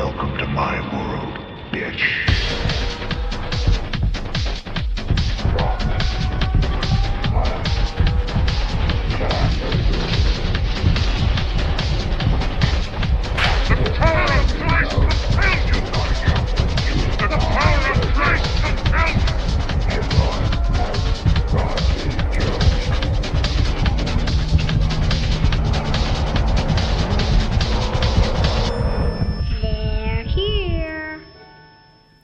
Welcome to my world, bitch. The power of Christ compels you! The power of Christ compels you!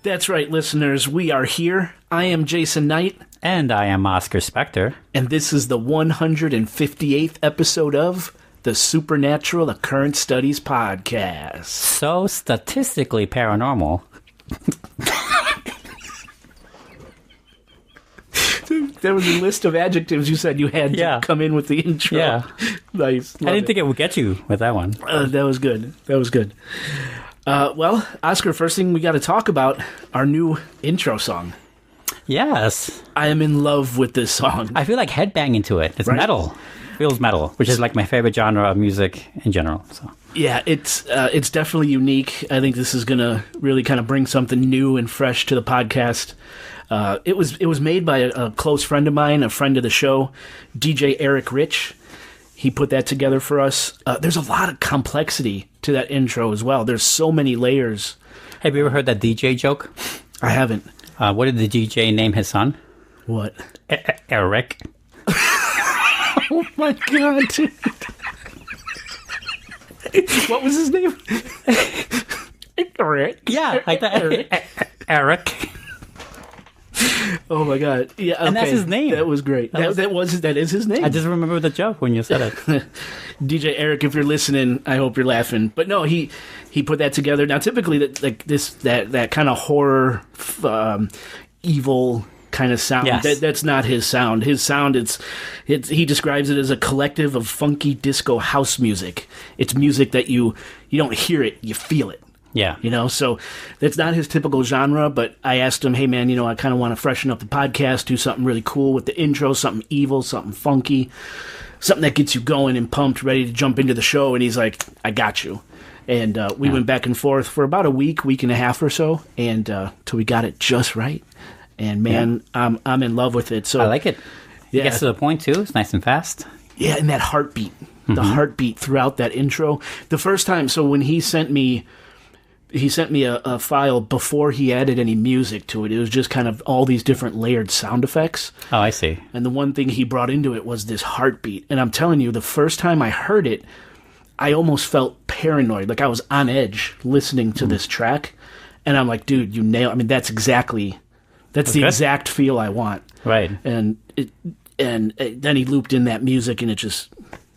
That's right, listeners. We are here. I am Jason Knight. And I am Oscar Spector. And this is the 158th episode of the Supernatural Occurrence Studies Podcast. So statistically paranormal. There was a list of adjectives you said you had to come in with the intro. Yeah. Nice. I didn't think it would get you with that one. That was good. That was good. Well, Oscar, first thing we got to talk about our new intro song. Yes. I am in love with this song. I feel like headbanging to it. It's metal. Feels metal, which is like my favorite genre of music in general. So yeah, it's definitely unique. I think this is going to really kind of bring something new and fresh to the podcast. It was made by a close friend of mine, a friend of the show, DJ Eric Rich. He put that together for us. There's a lot of complexity to that intro as well. There's so many layers. Have you ever heard that DJ joke? I haven't. What did the DJ name his son? What? Eric. Oh my god, dude. What was his name? Eric. Yeah, like that. Eric. Oh my god! Yeah, okay. And that's his name. That was great. That is his name. I just remember the joke when you said it. DJ Eric, if you're listening, I hope you're laughing. But no, he put that together. Now, typically, that kind of horror, evil kind of sound. Yes. That's not his sound. His sound, he describes it as a collective of funky disco house music. It's music that you don't hear it, you feel it. Yeah. So that's not his typical genre, but I asked him, hey, man, I kind of want to freshen up the podcast, do something really cool with the intro, something evil, something funky, something that gets you going and pumped, ready to jump into the show. And he's like, I got you. And we went back and forth for about a week and a half or so, and till we got it just right. And, man, I'm in love with it. So I like it. Yeah. It gets to the point, too. It's nice and fast. Yeah, and that heartbeat, the heartbeat throughout that intro. The first time, so when he sent me a file before he added any music to it. It was just kind of all these different layered sound effects. Oh, I see. And the one thing he brought into it was this heartbeat. And I'm telling you, the first time I heard it, I almost felt paranoid. Like I was on edge listening to this track. And I'm like, dude, you nailed it. I mean, that's the exact feel I want. Right. And then he looped in that music, and it just...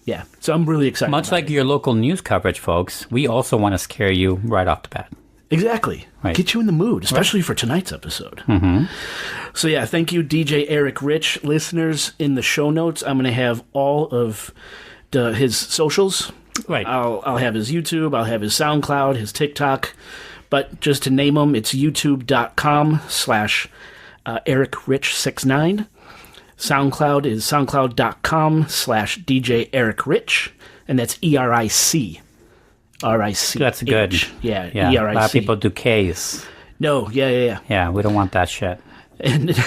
Yeah, so I'm really excited. Much like your local news coverage, folks, we also want to scare you right off the bat. Exactly. Right. Get you in the mood, especially for tonight's episode. Mm-hmm. So yeah, thank you, DJ Eric Rich. Listeners, in the show notes, I'm going to have all of his socials. Right. I'll have his YouTube, I'll have his SoundCloud, his TikTok. But just to name them, it's youtube.com/EricRich69. SoundCloud is soundcloud.com/DJ Eric Rich, and that's ERIC. RIC. That's good. Yeah, yeah. ERIC. A lot of people do Ks. No, yeah. Yeah, we don't want that shit. And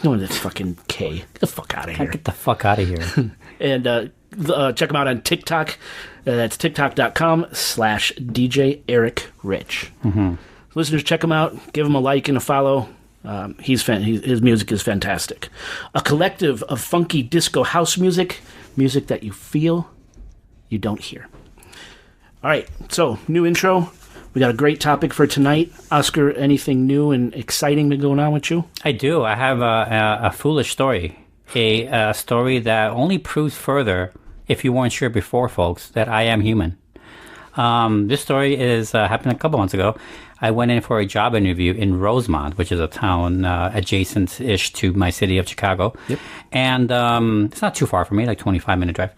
no, that's fucking K. Get the fuck out of here. Get the fuck out of here. And check them out on TikTok. That's tiktok.com/DJ Eric Rich. Mm-hmm. Listeners, check him out. Give him a like and a follow. His music is fantastic. A collective of funky disco house music that you feel, you don't hear. All right, so new intro. We got a great topic for tonight. Oscar, anything new and exciting been going on with you? I do. I have a foolish story. A story that only proves further, if you weren't sure before, folks, that I am human. This story happened a couple months ago. I went in for a job interview in Rosemont, which is a town adjacent-ish to my city of Chicago. Yep. And it's not too far from me, like 25-minute drive.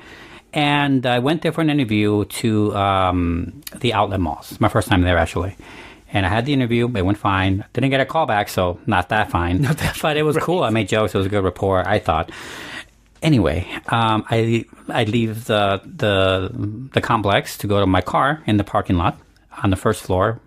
And I went there for an interview to the outlet malls. My first time there, actually. And I had the interview. It went fine. Didn't get a call back, so not that fine. But it was cool. I made jokes. It was a good rapport, I thought. Anyway, I leave the complex to go to my car in the parking lot on the first floor.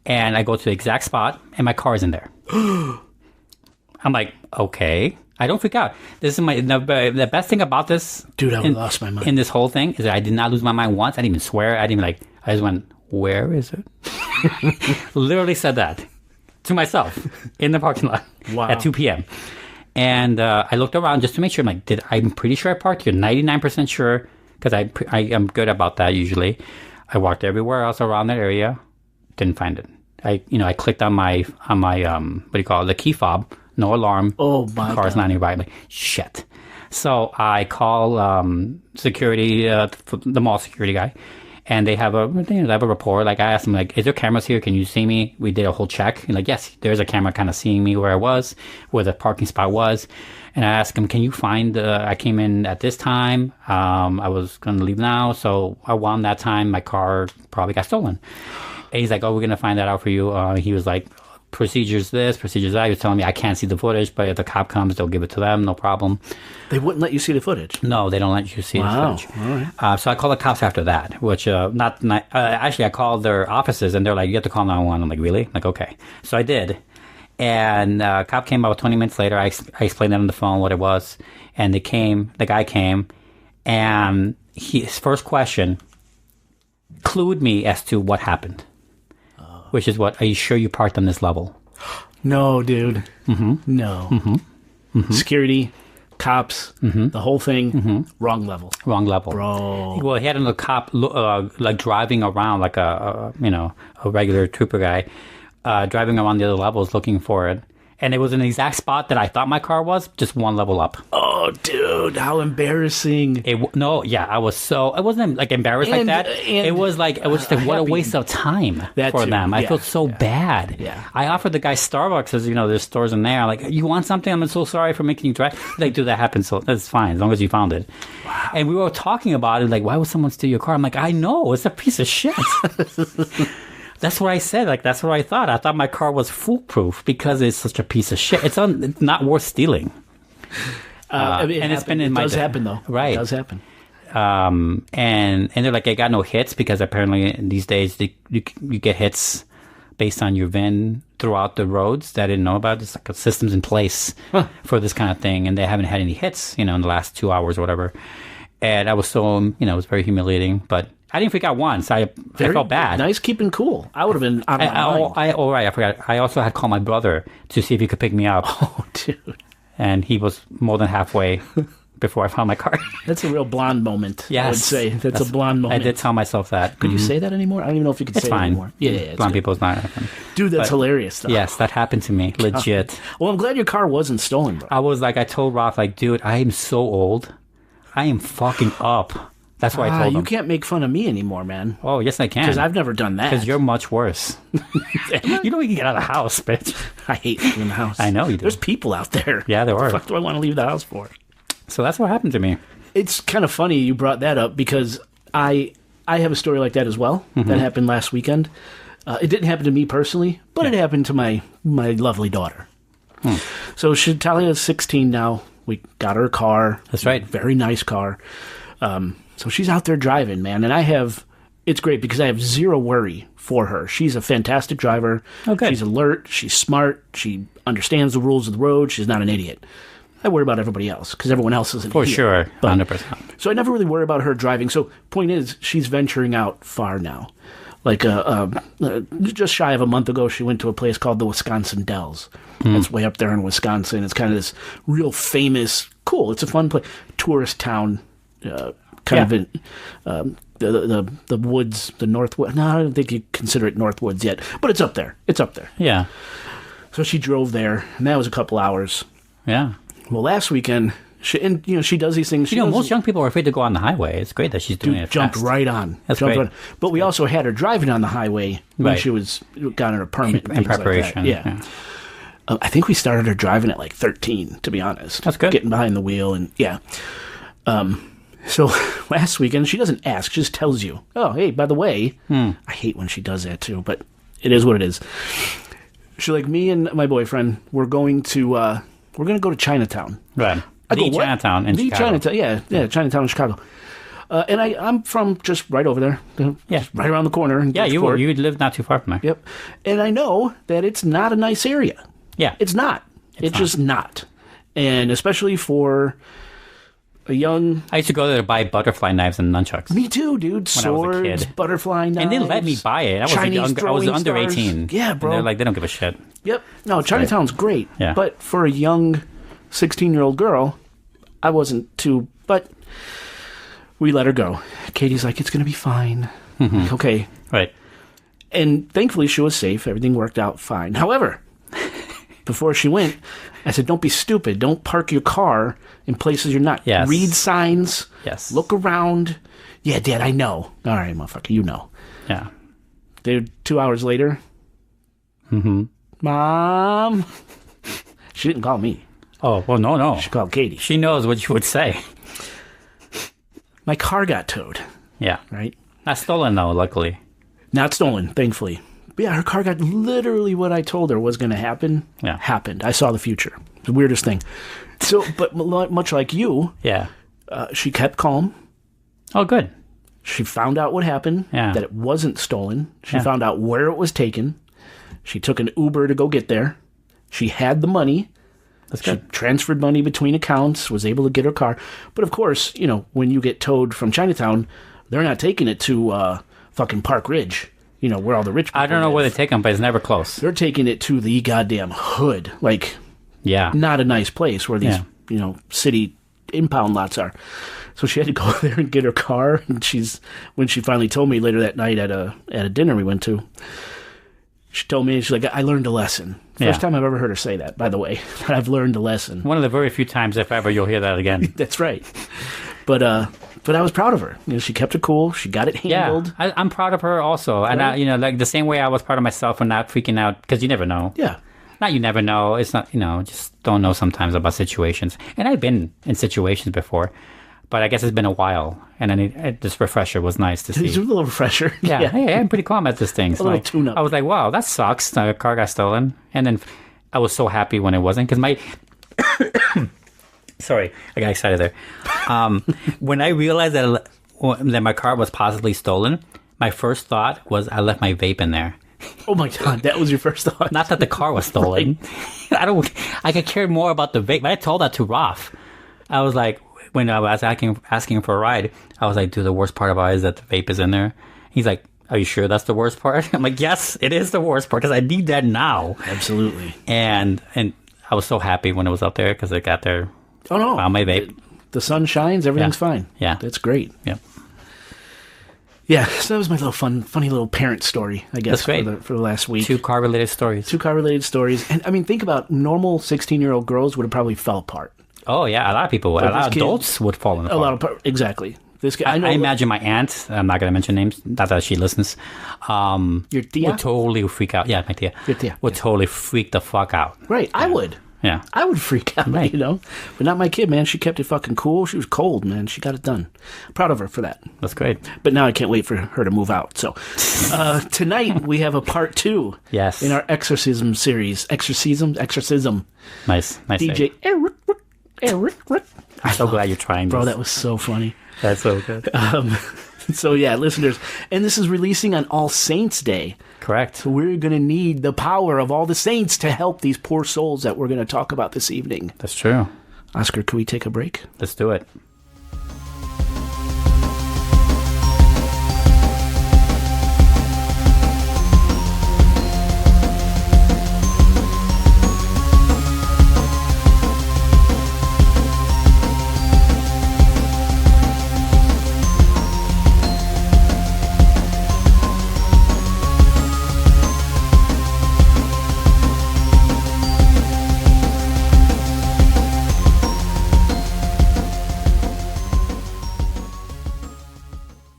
And I go to the exact spot, and my car is in there. I'm like, okay. I don't freak out. This is the best thing about this. Dude, I would have lost my mind. In this whole thing is that I did not lose my mind once. I didn't even swear. I just went, where is it? Literally said that to myself in the parking lot at 2 p.m. And I looked around just to make sure. I'm pretty sure I parked here. 99% sure, because I am good about that usually. I walked everywhere else around that area. Didn't find it. I clicked on my what do you call it, the key fob. No alarm. Oh my car's God. not nearby. I'm like, shit. So I call security, the mall security guy, and they have a report. Like, I asked him, like, is there cameras here? Can you see me? We did a whole check. And like, yes, there's a camera kind of seeing me where I was, where the parking spot was. And I asked him, can you find? I came in at this time. I was going to leave now, so around that time, my car probably got stolen. And he's like, oh, we're going to find that out for you. He was like, procedures this, procedures that. He was telling me I can't see the footage, but if the cop comes, they'll give it to them, no problem. They wouldn't let you see the footage? No, they don't let you see the footage. All right. So I called the cops after that, which, actually I called their offices, and they're like, you have to call 911. I'm like, really? I'm like, okay. So I did. And cop came about 20 minutes later. I explained to them on the phone what it was. And the guy came, and his first question clued me as to what happened. Which is what? Are you sure you parked on this level? No, dude. Mm-hmm. No. Mm-hmm. Mm-hmm. Security, cops, the whole thing, wrong level. Wrong level. Bro. Well, he had another cop like driving around like a regular trooper guy, driving around the other levels looking for it. And it was in the exact spot that I thought my car was, just one level up. Oh, dude, how embarrassing. I wasn't like embarrassed like that. It was just like, what a waste of time for them. I felt so bad. Yeah. I offered the guy Starbucks, as there's stores in there. Like, you want something? I'm so sorry for making you drive. Like, dude, that happened, so that's fine, as long as you found it. Wow. And we were talking about it, like, why would someone steal your car? I'm like, I know, it's a piece of shit. That's what I said. Like, that's what I thought. I thought my car was foolproof because it's such a piece of shit. It's not worth stealing. It's been in my... It does happen, though. Right. It does happen. And they're like, I got no hits, because apparently these days you get hits based on your VIN throughout the roads that I didn't know about. It's like a system's in place for this kind of thing, and they haven't had any hits, in the last 2 hours or whatever. And I was so, it was very humiliating, but I didn't freak out once. I felt bad. Nice keeping cool. I would have been out of my mind. I forgot. I also had called my brother to see if he could pick me up. Oh, dude. And he was more than halfway before I found my car. That's a real blonde moment, yes. I would say. That's a blonde moment. I did tell myself that. Could you say that anymore? I don't even know if you could say fine. it anymore. Yeah, blonde people's not happening. Dude, that's hilarious, though. Yes, that happened to me. Legit. Well, I'm glad your car wasn't stolen, bro. I told Roth, like, dude, I am so old. I am fucking up. That's why I told him. You can't make fun of me anymore, man. Oh, yes, I can. Because I've never done that. Because you're much worse. You don't even get out of the house, bitch. I hate leaving the house. I know you do. There's people out there. Yeah, there are. What the fuck do I want to leave the house for? So that's what happened to me. It's kind of funny you brought that up, because I have a story like that as well. That happened last weekend. It didn't happen to me personally, but it happened to my lovely daughter. So Talia's 16 now. We got her a car. That's right. Very nice car. So she's out there driving, man. And it's great because I have zero worry for her. She's a fantastic driver. Okay. She's alert. She's smart. She understands the rules of the road. She's not an idiot. I worry about everybody else because everyone else isn't for here. sure, 100%. So I never really worry about her driving. So point is, she's venturing out far now. Like just shy of a month ago, she went to a place called the Wisconsin Dells. It's way up there in Wisconsin. It's kind of this real famous, cool. It's a fun place, tourist town. Of in the woods, the Northwoods. No, I don't think you consider it Northwoods yet, but it's up there. It's up there. Yeah. So she drove there, and that was a couple hours. Yeah. Well, last weekend, she does these things. Most young people are afraid to go on the highway. It's great that she's doing it. Jumped fast. right on. That's great. Right. But we also had her driving on the highway when she got her permit and in things preparation. Like that. Yeah. I think we started her driving at like 13, to be honest. That's good. Getting behind the wheel and So last weekend, she doesn't ask, she just tells you, oh, hey, by the way, I hate when she does that too, but it is what it is. She's like, me and my boyfriend, we're going to go to Chinatown. Right. I go, Chinatown in Chicago. Chinatown, yeah, Chinatown in Chicago. And I'm from just right over there. Just right around the corner. Yeah, you live not too far from there. Yep. And I know that it's not a nice area. Yeah. It's not. It's just not. And especially for a young... I used to go there to buy butterfly knives and nunchucks. Me too, dude. When I was a Swords, kid. butterfly knives. And they let me buy it. I was under 18. Yeah, bro. And they're like, they don't give a shit. Yep. No, Chinatown's great. Yeah. But for a young 16-year-old girl, I wasn't too... But we let her go. Katie's like, it's going to be fine. Mm-hmm. Like, okay. Right. And thankfully, she was safe. Everything worked out fine. However, before she went, I said, don't be stupid. Don't park your car in places you're not. Yes. Read signs. Yes. Look around. Yeah, Dad, I know. All right, motherfucker, you know. Yeah. Dude, 2 hours later. Mm-hmm. Mom. She didn't call me. Oh, well, no. She called Katie. She knows what you would say. My car got towed. Yeah. Right? Not stolen, though, luckily. Not stolen, thankfully. But yeah, her car got literally what I told her was going to happen. Yeah. Happened. I saw the future. It's the weirdest thing. So, but much like you, Yeah. She kept calm. Oh, good. She found out what happened, Yeah. that it wasn't stolen. She Yeah. found out where it was taken. She took an Uber to go get there. She had the money. That's She good. transferred money between accounts, was able to get her car. But of course, when you get towed from Chinatown, they're not taking it to fucking Park Ridge, where all the rich people I don't know live. where they take them, but it's never close. They're taking it to the goddamn hood. Like, Yeah. not a nice place where these, Yeah. city impound lots are. So she had to go there and get her car. And when she finally told me later that night at a dinner we went to, she told me, she's like, I learned a lesson. First time I've ever heard her say that, by the way. I've learned a lesson. One of the very few times, if ever, you'll hear that again. That's right. But I was proud of her. She kept it cool. She got it handled. Yeah, I'm proud of her also. And, Right. like the same way I was proud of myself and not freaking out, because you never know. Yeah. Not you never know. It's not, just don't know sometimes about situations. And I've been in situations before, but I guess it's been a while. And then this refresher was nice to see. It's a little refresher. Yeah, hey, I'm pretty calm at this thing. A little tune-up. I was like, wow, that sucks. The car got stolen. And then I was so happy when it wasn't, because my... Sorry, I got excited there. When I realized that my car was possibly stolen, my first thought was I left my vape in there. Oh my God, that was your first thought. Not that the car was stolen. I could care more about the vape. But I told that to Roth. I was like, when I was asking for a ride, I was like, dude, the worst part about it is that the vape is in there. He's like, are you sure that's the worst part? I'm like, yes, it is the worst part because I need that now. Absolutely. And I was so happy when it was up there because it got there. Oh no, Found my vape. The sun shines, everything's fine. Yeah. That's great. Yeah. Yeah, so that was my little funny little parent story, I guess, That's great. For the last week. Two car-related stories. Two car-related stories. And, I mean, think about normal 16-year-old girls would have probably fell apart. Oh, yeah, a lot of people would. But A lot of this kid- adults would fall in the A lot of... Exactly. This guy, I imagine my aunt, I'm not going to mention names, not that she listens, Your tia? would totally freak out. Yeah, my tia. Your tia, Would totally freak the fuck out. Right, I would. Yeah. I would freak out, Right. But not my kid, man. She kept it fucking cool. She was cold, man. She got it done. Proud of her for that. That's great. But now I can't wait for her to move out. So tonight we have a part 2 Yes. in our exorcism series. Exorcism. Nice. Nice. DJ Eric. I'm so glad you're trying Bro, this. that was so funny. That's so good. So yeah, listeners. And this is releasing on All Saints Day. Correct. So we're going to need the power of all the saints to help these poor souls that we're going to talk about this evening. That's true. Oscar, can we take a break? Let's do it.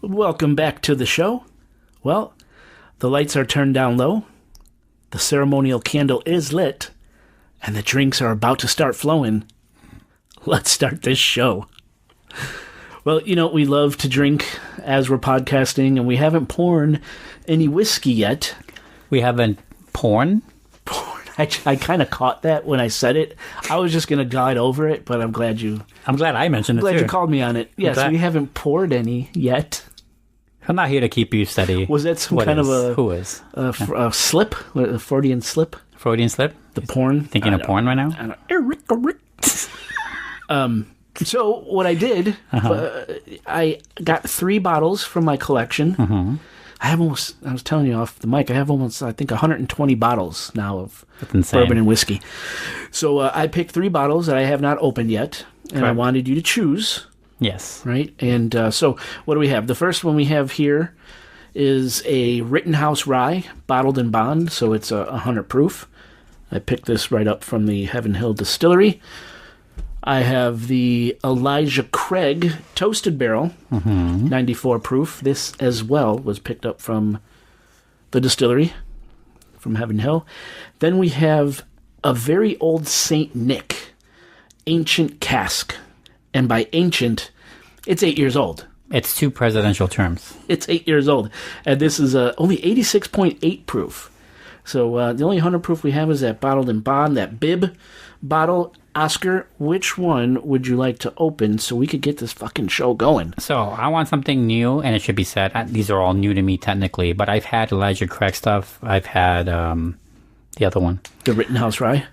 Welcome back to the show. Well, the lights are turned down low, the ceremonial candle is lit, and the drinks are about to start flowing. Let's start this show. Well, we love to drink as we're podcasting, and we haven't poured any whiskey yet. We haven't porn? Poured? I kind of caught that when I said it. I was just going to glide over it, but I'm glad I mentioned it too. you called me on it. Yes, we haven't poured any yet. I'm not here to keep you steady. Was that some kind of a... Who is? A slip? A Freudian slip? Freudian slip? The porn? Thinking of porn right now? So what I did, I got 3 bottles from my collection. Mm-hmm. I was telling you off the mic, I have almost, I think, 120 bottles now of That's insane. bourbon and whiskey. So I picked 3 bottles that I have not opened yet, and I wanted you to choose. Yes. Right? And so what do we have? The first one we have here is a Rittenhouse Rye, bottled in bond, so it's 100 proof. I picked this right up from the Heaven Hill Distillery. I have the Elijah Craig Toasted Barrel, 94 proof. This as well was picked up from the distillery, from Heaven Hill. Then we have a very old St. Nick ancient cask. And by ancient, it's 8 years old. It's 2 presidential terms. It's 8 years old. And this is only 86.8 proof. So the only 100 proof we have is that bottled in bond, that bib bottle. Oscar, which one would you like to open so we could get this fucking show going? So I want something new, and it should be said, these are all new to me technically, but I've had Elijah Craig stuff. I've had the other one. The Rittenhouse Rye?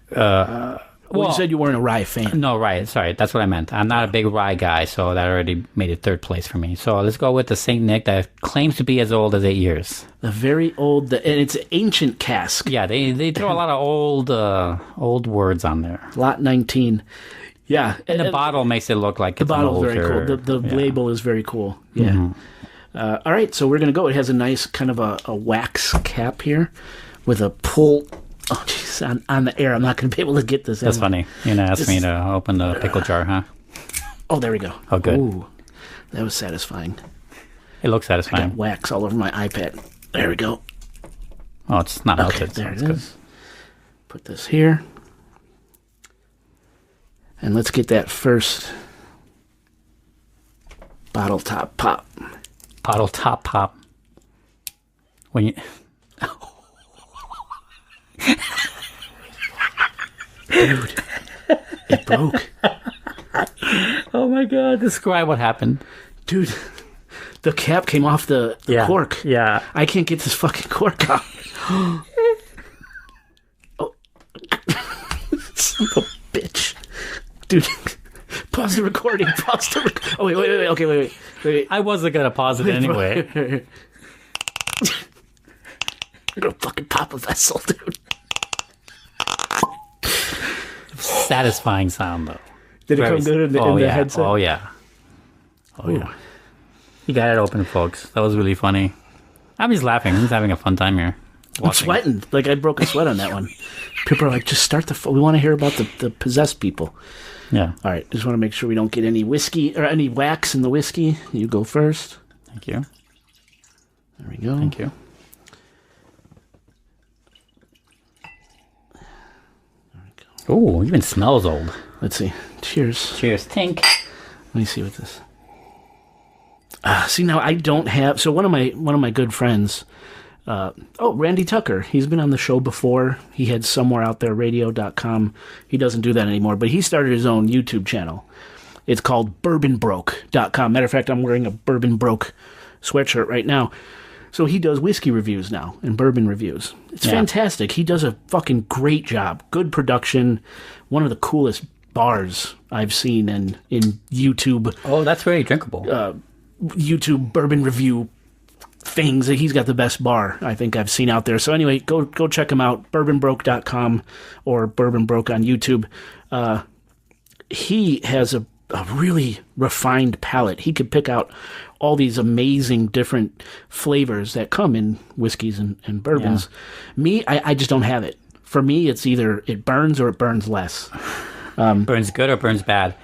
Well, you said you weren't a rye fan. No, right. Sorry, that's what I meant. I'm not a big rye guy, so that already made it 3rd place for me. So let's go with the St. Nick that claims to be as old as 8 years. The very old, and it's ancient cask. Yeah, they throw a lot of old words on there. Lot 19. Yeah. And the bottle makes it look like the it's an bottle's older... very cool. The label is very cool. Yeah. All right, so we're going to go. It has a nice kind of a wax cap here with a pull... Oh, jeez, on the air, I'm not going to be able to get this. That's funny. You're going to ask me to open the pickle jar, huh? Oh, there we go. Oh, good. Ooh, that was satisfying. It looks I satisfying. got wax all over my iPad. There we go. Oh, it's not melted. Okay, there it good. is. Put this here. And let's get that first bottle top pop. Bottle top pop. When you... Dude, it broke. Oh my god, describe what happened. Dude, the cap came off the cork. Yeah. I can't get this fucking cork out. Oh. Son of a bitch. Dude, pause the recording. Oh, wait. Okay, wait. I wasn't going to pause it anyway. I'm going to fucking pop a vessel, dude. Satisfying sound, though. Did it come good in the headset? Oh, yeah. Oh, yeah. You got it open, folks. That was really funny. I'm just laughing. I'm just having a fun time here. I'm sweating. Like, I broke a sweat on that one. People are like, just start we want to hear about the possessed people. Yeah. All right. Just want to make sure we don't get any whiskey or any wax in the whiskey. You go first. Thank you. There we go. Thank you. Oh, even smells old. Let's see. Cheers. Cheers, Tink. Let me see what this. See, now I don't have. So one of my good friends. Randy Tucker. He's been on the show before. He had Somewhere Out There Radio.com. He doesn't do that anymore, but he started his own YouTube channel. It's called bourbonbroke.com. Matter of fact, I'm wearing a Bourbon Broke sweatshirt right now. So he does whiskey reviews now and bourbon reviews. It's fantastic. He does a fucking great job. Good production. One of the coolest bars I've seen in YouTube. Oh, that's very drinkable. YouTube bourbon review things. He's got the best bar I think I've seen out there. So anyway, go check him out. bourbonbroke.com or Bourbon Broke on YouTube. He has a really refined palate. He could pick out all these amazing different flavors that come in whiskeys and bourbons. Yeah. Me, I just don't have it. For me, it's either it burns or it burns less. Burns good or burns bad.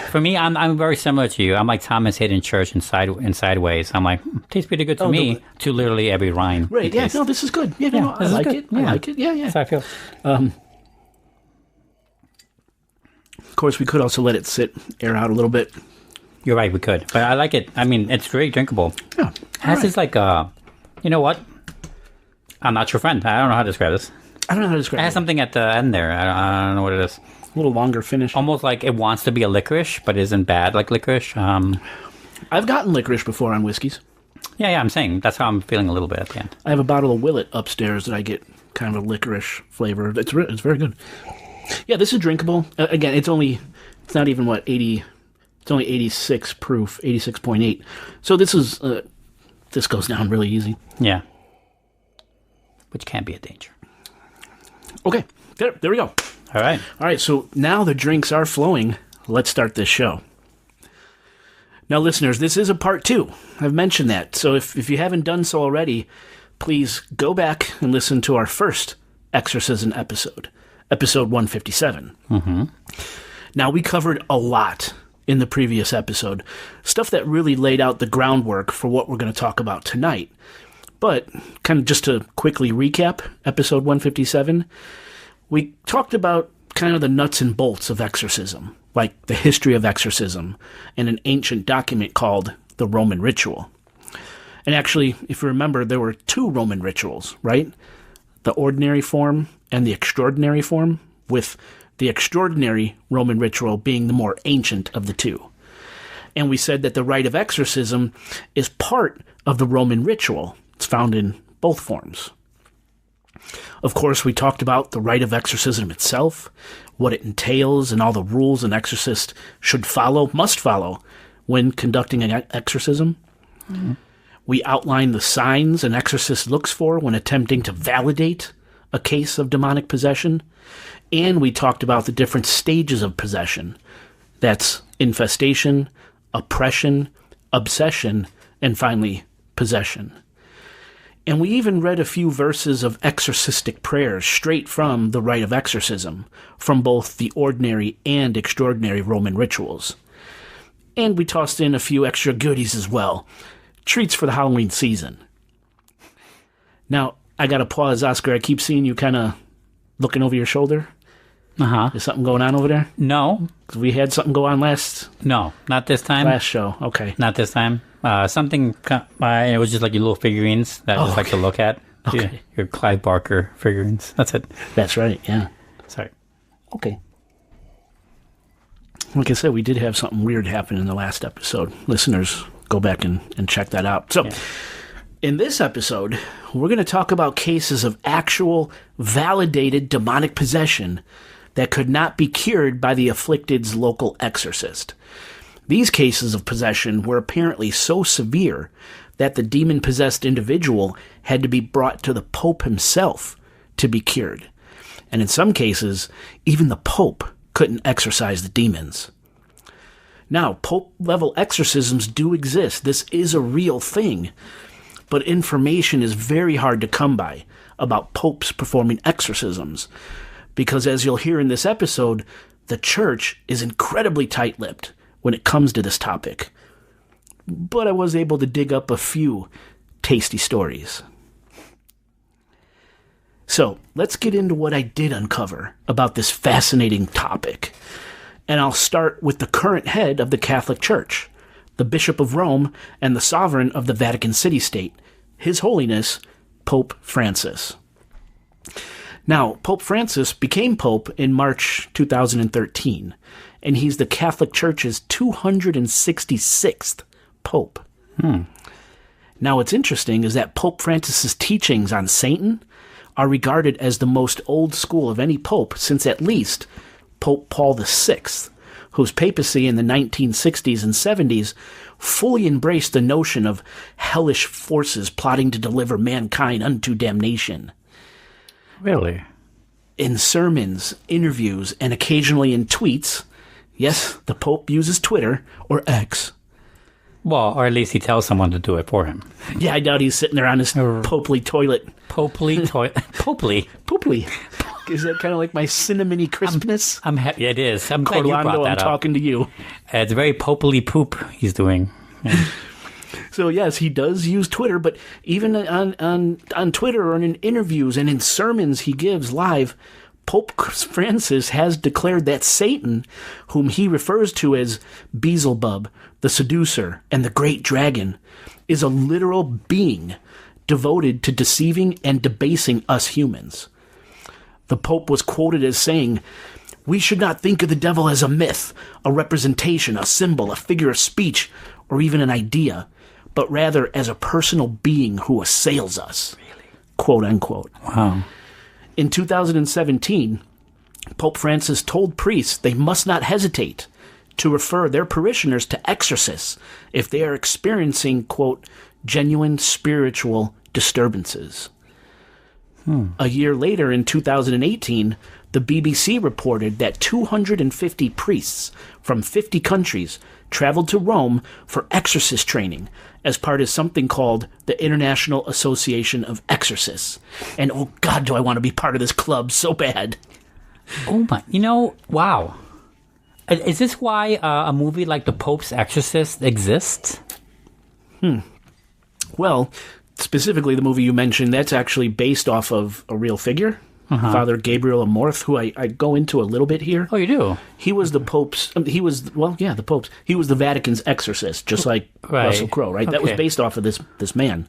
For me, I'm very similar to you. I'm like Thomas Hayden Church in Sideways. I'm like, tastes pretty good to me, to literally every rind. Right, yeah, no, this is good. Yeah, no, I like it. Yeah. I like it. Yeah. That's how I feel. Of course, we could also let it sit, air out a little bit. You're right, we could. But I like it. I mean, it's very drinkable. Yeah. Has this like, you know what? I'm not your friend. I don't know how to describe this. I don't know how to describe It it. has something at the end there. I don't know what it is. A little longer finish. Almost like it wants to be a licorice, but isn't bad like licorice. I've gotten licorice before on whiskeys. Yeah, I'm saying. That's how I'm feeling a little bit at the end. I have a bottle of Willet upstairs that I get kind of a licorice flavor. It's very good. Yeah, this is drinkable. Again, it's not even 80. It's only 86 proof, 86.8. So this goes down really easy. Yeah. Which can be a danger. Okay, there we go. All right. So now the drinks are flowing. Let's start this show. Now, listeners, this is a part 2. I've mentioned that. So if you haven't done so already, please go back and listen to our first exorcism episode 157. Mm-hmm. Now, we covered a lot in the previous episode, stuff that really laid out the groundwork for what we're going to talk about tonight. But kind of just to quickly recap episode 157, we talked about kind of the nuts and bolts of exorcism, like the history of exorcism and an ancient document called the Roman Ritual. And actually, if you remember, there were 2 Roman rituals, right? The ordinary form and the extraordinary form, with the extraordinary Roman ritual being the more ancient of the 2. And we said that the Rite of Exorcism is part of the Roman ritual. It's found in both forms. Of course, we talked about the Rite of Exorcism itself, what it entails, and all the rules an exorcist must follow when conducting an exorcism. Mm-hmm. We outlined the signs an exorcist looks for when attempting to validate a case of demonic possession. And we talked about the different stages of possession. That's infestation, oppression, obsession, and finally, possession. And we even read a few verses of exorcistic prayers straight from the Rite of Exorcism, from both the ordinary and extraordinary Roman rituals. And we tossed in a few extra goodies as well. Treats for the Halloween season. Now, I gotta pause, Oscar. I keep seeing you kind of looking over your shoulder. Uh-huh. Is something going on over there? No. 'Cause we had something go on No, not this time. last show. Okay. Not this time. It was just like your little figurines that I just like to look at. Okay. Your Clive Barker figurines. That's it. That's right, yeah. Sorry. Okay. Like I said, we did have something weird happen in the last episode. Listeners, go back and check that out. So, in this episode, we're going to talk about cases of actual, validated demonic possession that could not be cured by the afflicted's local exorcist. These cases of possession were apparently so severe that the demon-possessed individual had to be brought to the Pope himself to be cured. And in some cases, even the Pope couldn't exorcise the demons. Now, Pope-level exorcisms do exist. This is a real thing. But information is very hard to come by about popes performing exorcisms. Because as you'll hear in this episode, the church is incredibly tight-lipped when it comes to this topic. But I was able to dig up a few tasty stories. So, let's get into what I did uncover about this fascinating topic. And I'll start with the current head of the Catholic Church, the Bishop of Rome and the sovereign of the Vatican city-state, His Holiness, Pope Francis. Now, Pope Francis became Pope in March 2013, and he's the Catholic Church's 266th Pope. Now, what's interesting is that Pope Francis's teachings on Satan are regarded as the most old school of any pope since at least Pope Paul VI, whose papacy in the 1960s and 70s fully embraced the notion of hellish forces plotting to deliver mankind unto damnation. Really? In sermons, interviews, and occasionally in tweets, yes, the Pope uses Twitter, or X. Well, or at least he tells someone to do it for him. Yeah, I doubt he's sitting there on his popely toilet. Popely toilet. Popely. Popely. Is that kind of like my cinnamony crispness? I'm happy. It is. I'm glad you brought Orlando, that I'm up. talking to you. It's very popely poop he's doing. Yeah. So yes, he does use Twitter, but even on Twitter or in interviews and in sermons he gives live, Pope Francis has declared that Satan, whom he refers to as Beelzebub, the seducer, and the great dragon, is a literal being devoted to deceiving and debasing us humans. The Pope was quoted as saying, "We should not think of the devil as a myth, a representation, a symbol, a figure of speech, or even an idea, but rather as a personal being who assails us." Really? Quote unquote. Wow. In 2017, Pope Francis told priests they must not hesitate to refer their parishioners to exorcists if they are experiencing, quote, genuine spiritual disturbances. A year later, in 2018, the BBC reported that 250 priests from 50 countries traveled to Rome for exorcist training as part of something called the International Association of Exorcists. And oh God, do I want to be part of this club so bad. Oh my, wow. Is this why a movie like The Pope's Exorcist exists? Well, specifically the movie you mentioned, that's actually based off of a real figure, Father Gabriel Amorth, who I go into a little bit here. Oh, you do? He was the Pope's, the Pope's. He was the Vatican's exorcist, just like Russell Crowe, right? That was based off of this man.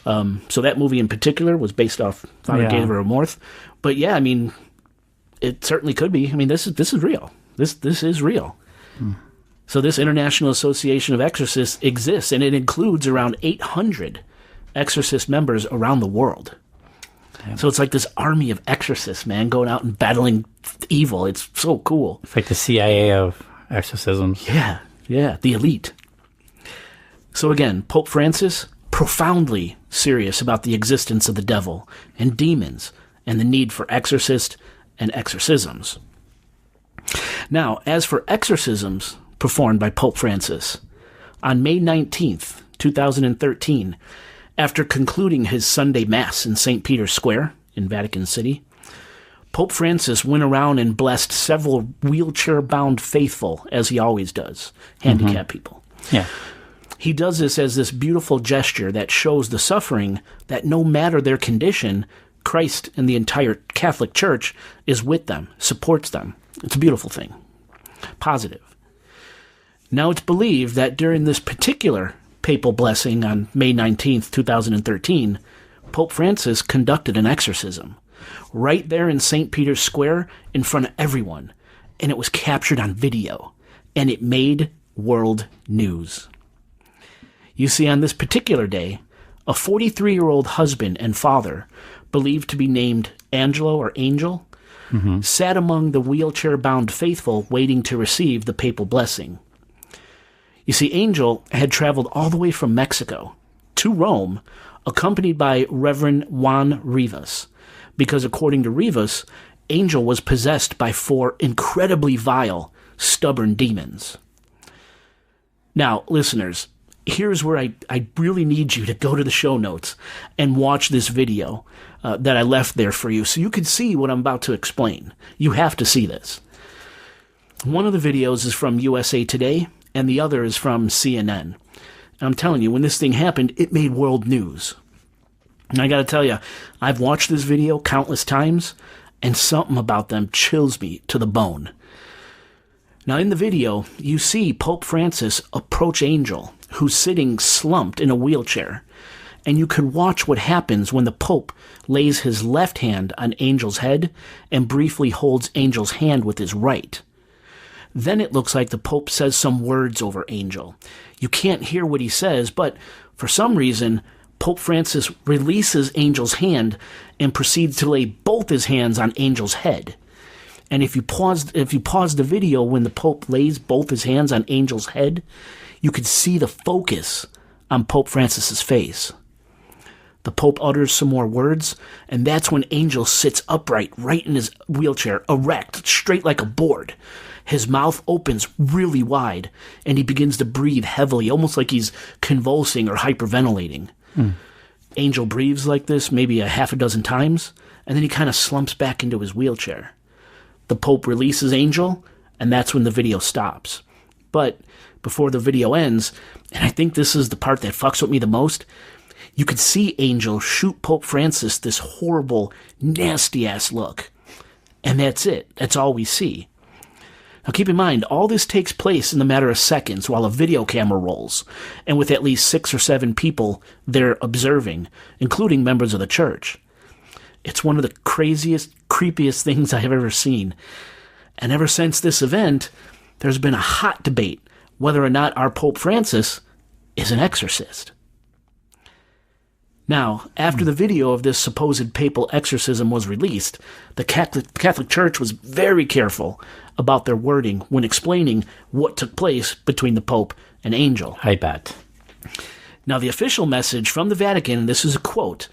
So that movie in particular was based off Father Gabriel Amorth. But yeah, I mean, it certainly could be. I mean, this is real. This is real. So this International Association of Exorcists exists, and it includes around 800 exorcist members around the world. Damn. So it's like this army of exorcists, man, going out and battling evil. It's so cool. It's like the CIA of exorcisms. Yeah, the elite. So again, Pope Francis, profoundly serious about the existence of the devil and demons and the need for exorcists and exorcisms. Now, as for exorcisms performed by Pope Francis, on May 19th, 2013, after concluding his Sunday Mass in St. Peter's Square in Vatican City, Pope Francis went around and blessed several wheelchair-bound faithful, as he always does, handicapped people. Yeah. He does this as this beautiful gesture that shows the suffering that no matter their condition, Christ and the entire Catholic Church is with them, supports them. It's a beautiful thing. Positive. Now it's believed that during this particular papal blessing on May 19th, 2013, Pope Francis conducted an exorcism right there in St. Peter's Square in front of everyone, and it was captured on video, and it made world news. You see, on this particular day, a 43-year-old husband and father, believed to be named Angelo or Angel, sat among the wheelchair-bound faithful waiting to receive the papal blessing. You see, Angel had traveled all the way from Mexico to Rome, accompanied by Reverend Juan Rivas, because according to Rivas, Angel was possessed by 4 incredibly vile, stubborn demons. Now, listeners, here's where I really need you to go to the show notes and watch this video that I left there for you so you can see what I'm about to explain. You have to see this. One of the videos is from USA Today, and the other is from CNN. And I'm telling you, when this thing happened, it made world news. And I gotta tell you, I've watched this video countless times, and something about them chills me to the bone. Now, in the video, you see Pope Francis approach Angel, who's sitting slumped in a wheelchair, and you can watch what happens when the Pope lays his left hand on Angel's head and briefly holds Angel's hand with his right. Then it looks like the Pope says some words over Angel. You can't hear what he says, but for some reason, Pope Francis releases Angel's hand and proceeds to lay both his hands on Angel's head. And if you pause the video when the Pope lays both his hands on Angel's head, you could see the focus on Pope Francis's face. The Pope utters some more words, and that's when Angel sits upright, right in his wheelchair, erect, straight like a board. His mouth opens really wide, and he begins to breathe heavily, almost like he's convulsing or hyperventilating. Angel breathes like this maybe a half a dozen times, and then he kind of slumps back into his wheelchair. The Pope releases Angel, and that's when the video stops. But before the video ends, and I think this is the part that fucks with me the most, you could see Angel shoot Pope Francis this horrible, nasty-ass look. And that's it. That's all we see. Now keep in mind, all this takes place in the matter of seconds while a video camera rolls, and with at least 6 or 7 people there observing, including members of the church. It's one of the craziest creepiest things I have ever seen. And ever since this event, there's been a hot debate whether or not our Pope Francis is an exorcist. Now, after the video of this supposed papal exorcism was released, the Catholic Church was very careful about their wording when explaining what took place between the Pope and Angel. I bet. Now, the official message from the Vatican, and this is a quote,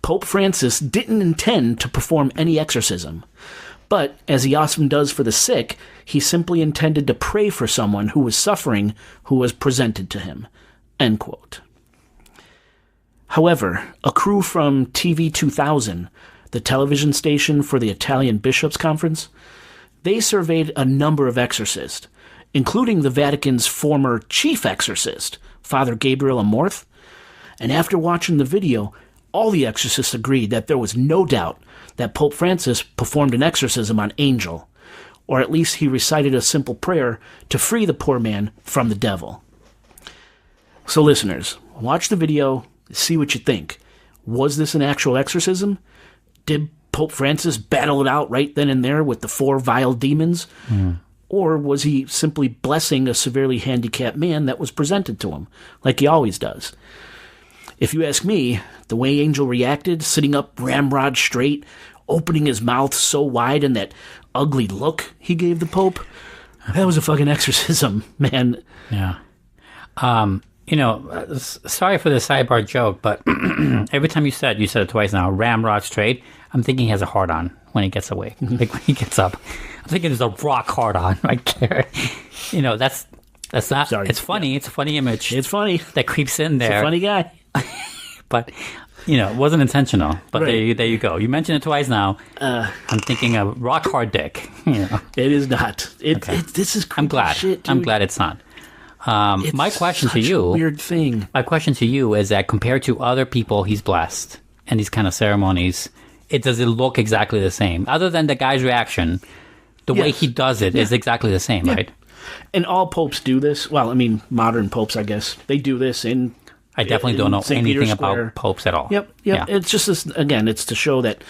Pope Francis didn't intend to perform any exorcism, but, as he often does for the sick, he simply intended to pray for someone who was suffering who was presented to him. End quote. However, a crew from TV 2000, the television station for the Italian Bishops' Conference, they surveyed a number of exorcists, including the Vatican's former chief exorcist, Father Gabriel Amorth, and after watching the video, all the exorcists agreed that there was no doubt that Pope Francis performed an exorcism on Angel, or at least he recited a simple prayer to free the poor man from the devil. So listeners, watch the video, see what you think. Was this an actual exorcism? Did Pope Francis battle it out right then and there with the 4 vile demons? Or was he simply blessing a severely handicapped man that was presented to him, like he always does? If you ask me, the way Angel reacted, sitting up ramrod straight, opening his mouth so wide, and that ugly look he gave the Pope, that was a fucking exorcism, man. Yeah. Sorry for the sidebar joke, but every time you said it twice now, ramrod straight, I'm thinking he has a hard-on when he gets awake. Like when he gets up. I'm thinking there's a rock hard-on right there. That's not, Sorry. It's funny. Yeah. It's a funny image. It's funny. That creeps in there. He's a funny guy. But, it wasn't intentional. But right. there you go. You mentioned it twice now. I'm thinking a rock-hard dick. It is not. This is creepy I'm glad. shit, dude. I'm glad it's not. My question to you, weird thing. My question to you is that compared to other people he's blessed and these kind of ceremonies, does it look exactly the same? Other than the guy's reaction, the way he does it is exactly the same, right? And all popes do this. Well, I mean, modern popes, I guess. They do this in I definitely don't know St. anything Peter's about Square. popes at all. Yep. Yeah. It's just this, again, it's to show that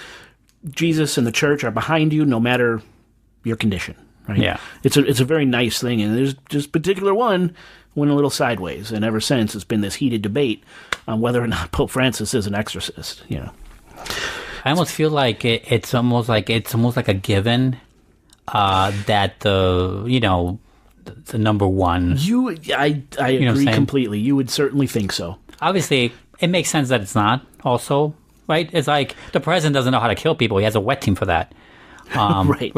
Jesus and the church are behind you no matter your condition, right? Yeah. It's a very nice thing, and there's just particular one went a little sideways, and ever since it's been this heated debate on whether or not Pope Francis is an exorcist, I almost feel like it's almost like a given that the number one. I agree completely. You would certainly think so. Obviously, it makes sense that it's not also, right? It's like the president doesn't know how to kill people. He has a wet team for that. Right.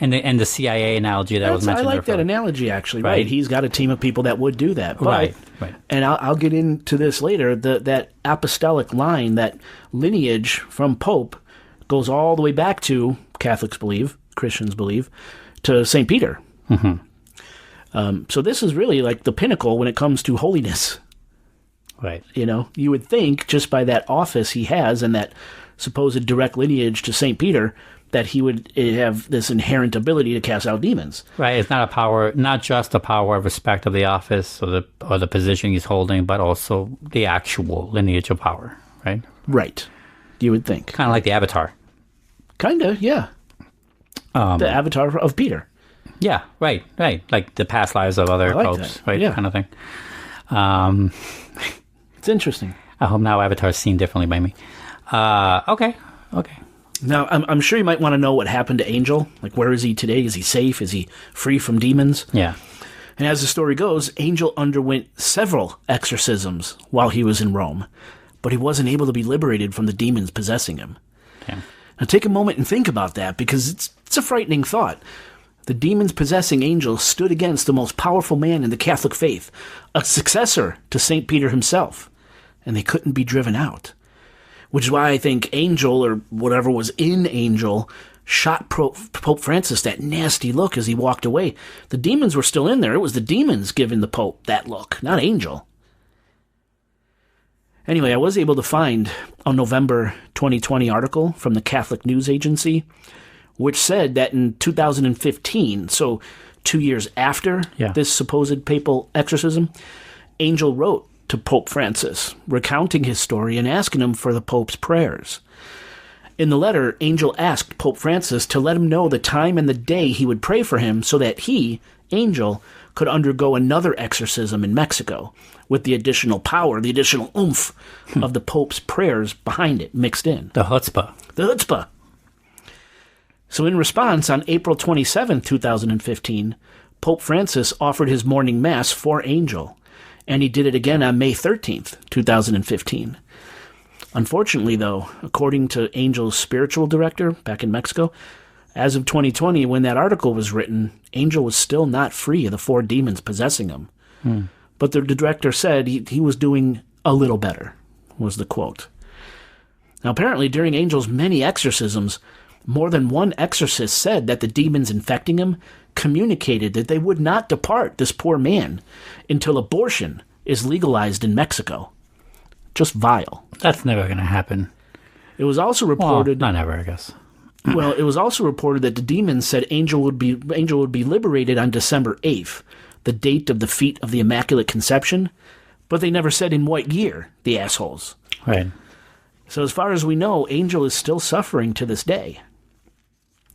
And the CIA analogy that was mentioned. I like that analogy, actually. Right. He's got a team of people that would do that. But, right. And I'll get into this later. That apostolic line, that lineage from Pope, goes all the way back to, Catholics believe, Christians believe, to St. Peter. Mm-hmm. So this is really like the pinnacle when it comes to holiness. Right. You would think just by that office he has and that supposed direct lineage to St. Peter that he would have this inherent ability to cast out demons. Right. It's not not just a power of respect of the office or the position he's holding, but also the actual lineage of power. Right. Right. You would think. Kind of like the Avatar. Kind of, yeah. The Avatar of Peter. Yeah. Right. Like the past lives of other popes. Right. Yeah. Kind of thing. It's interesting. I hope now Avatar's seen differently by me. Okay. Now, I'm sure you might want to know what happened to Angel. Like, where is he today? Is he safe? Is he free from demons? Yeah. And as the story goes, Angel underwent several exorcisms while he was in Rome, but he wasn't able to be liberated from the demons possessing him. Okay. Now, take a moment and think about that, because it's a frightening thought. The demons possessing Angel stood against the most powerful man in the Catholic faith, a successor to St. Peter himself, and they couldn't be driven out. Which is why I think Angel, or whatever was in Angel, shot Pope Francis that nasty look as he walked away. The demons were still in there. It was the demons giving the Pope that look, not Angel. Anyway, I was able to find a November 2020 article from the Catholic News Agency, which said that in 2015, so 2 years after this supposed papal exorcism, Angel wrote to Pope Francis, recounting his story and asking him for the Pope's prayers. In the letter, Angel asked Pope Francis to let him know the time and the day he would pray for him so that he, Angel, could undergo another exorcism in Mexico, with the additional power, the additional oomph of the Pope's prayers behind it, mixed in. The chutzpah. The chutzpah. So in response, on April 27, 2015, Pope Francis offered his morning mass for Angel, and he did it again on May 13th, 2015. Unfortunately, though, according to Angel's spiritual director back in Mexico, as of 2020, when that article was written, Angel was still not free of the 4 demons possessing him. But the director said he was doing a little better, was the quote. Now, apparently, during Angel's many exorcisms, more than one exorcist said that the demons infecting him communicated that they would not depart this poor man until abortion is legalized in Mexico. Just vile. That's never going to happen. It was also reported... Well, not ever, I guess. Well, it was also reported that the demons said Angel would be liberated on December 8th, the date of the feat of the Immaculate Conception, but they never said in what year, the assholes. Right. So as far as we know, Angel is still suffering to this day.